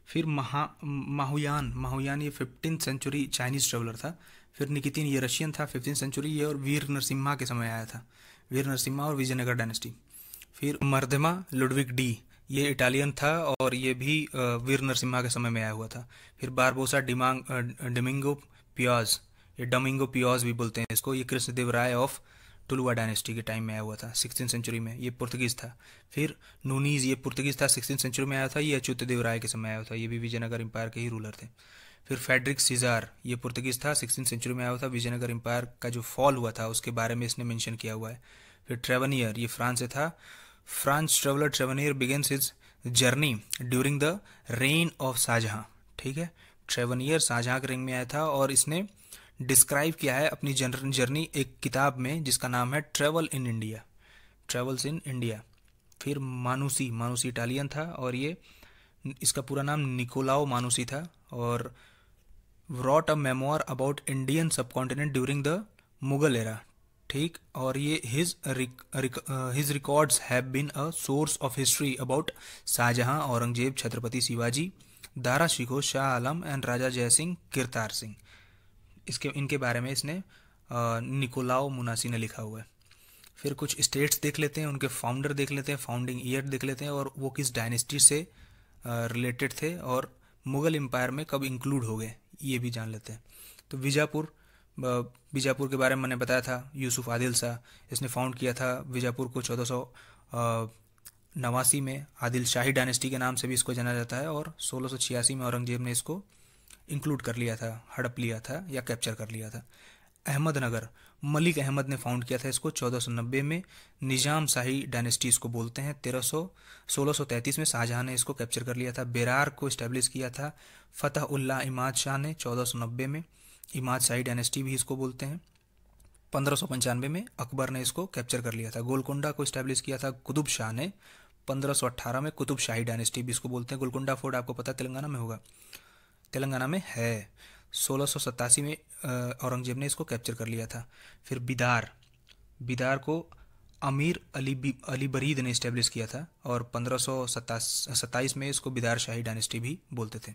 फिर माहुयान ये 15th सेंचुरी चाइनीज ट्रेवलर था। फिर निकितिन, ये रशियन था, 15th सेंचुरी ये, और वीर नरसिम्हा के समय आया था, वीर नरसिम्हा और विजयनगर डायनेस्टी। फिर मर्दमा लुडविग डी, ये इटालियन था, और ये भी वीर नरसिम्हा के समय में आया हुआ था। फिर बारबोसा डोमिंगो पियाज, ये डोमिंगो पियाज भी बोलते हैं इसको, ये कृष्णदेवराय ऑफ टुलुआ डायनेस्टी के टाइम में आया हुआ था, 16th सेंचुरी में, ये पुर्तगीज था। फिर नूनीज, ये पुर्तगीज था, 16th सेंचुरी में आया था, ये अच्युतदेवराय के समय आया था, ये भी विजयनगर एम्पायर के ही रूलर थे। फिर फेडरिक सीजार, ये पुर्तगीज था, 16th सेंचुरी में आया हुआ था। विजयनगर एम्पायर का जो फॉल हुआ था उसके बारे में इसने मेंशन किया हुआ है। फिर ट्रेवनियर, ये फ्रांस से था। France traveller Tavernier begins his journey during the reign of Shahjahan. ठीक है, ट्रेवनियर शाहजहां के रेन में आया था, और इसने डिस्क्राइब किया है अपनी जर्नी एक किताब में जिसका नाम है travel in India, travels in India. फिर मानुसी, मानुसी इटालियन था, और ये इसका पूरा नाम निकोलाओ मानुसी था, और wrote a memoir about Indian subcontinent during the Mughal era। ठीक, और ये his records have been a source of history about Shahjahan, Aurangzeb, Chhatrapati Shivaji, Dara Shikoh, Shah Alam and Raja Jaisingh, Kirtar Singh. इनके बारे में इसने निकोलाओ मुनासी ने लिखा हुआ है। फिर कुछ स्टेट्स देख लेते हैं, उनके फाउंडर देख लेते हैं, फाउंडिंग ईयर देख लेते हैं, और वो किस डायनेस्टी से रिलेटेड थे, और मुगल एम्पायर में कब इंक्लूड हो गए, ये भी जान लेते हैं। तो बीजापुर के बारे में मैंने बताया था, यूसुफ आदिल शाह, इसने फाउंड किया था बीजापुर को 1489 में। आदिल शाही डायनेस्टी के नाम से भी इसको जाना जाता है, और 1686 में औरंगजेब ने इसको इंक्लूड कर लिया था, हड़प लिया था या कैप्चर कर लिया था। अहमदनगर, मलिक अहमद ने फाउंड किया था इसको 1490 में। निजाम शाही डायनेस्टी इसको बोलते हैं। 1633 में शाहजहां ने इसको कैप्चर कर लिया था। बेरार को इस्टेब्लिश किया था फतह उल्लाह इमाद शाह ने 1490 में। इमाद शाही डायनेस्टी भी इसको बोलते हैं। 1595 में अकबर ने इसको कैप्चर कर लिया था। गोलकुंडा को इस्टेब्लिश किया था कुतुब शाह ने 1518 में, कुतुब शाही डायनेस्टी भी इसको बोलते हैं। गोलकुंडा फोर्ट आपको पता है तेलंगाना में होगा, तेलंगाना में है। 1687 में औरंगजेब ने इसको कैप्चर कर लिया था। फिर बिदार, बिदार को अमीर अली बरीद ने इस्टेब्लिश किया था और 1527 में इसको बिदार शाही डायनेस्टी भी बोलते थे।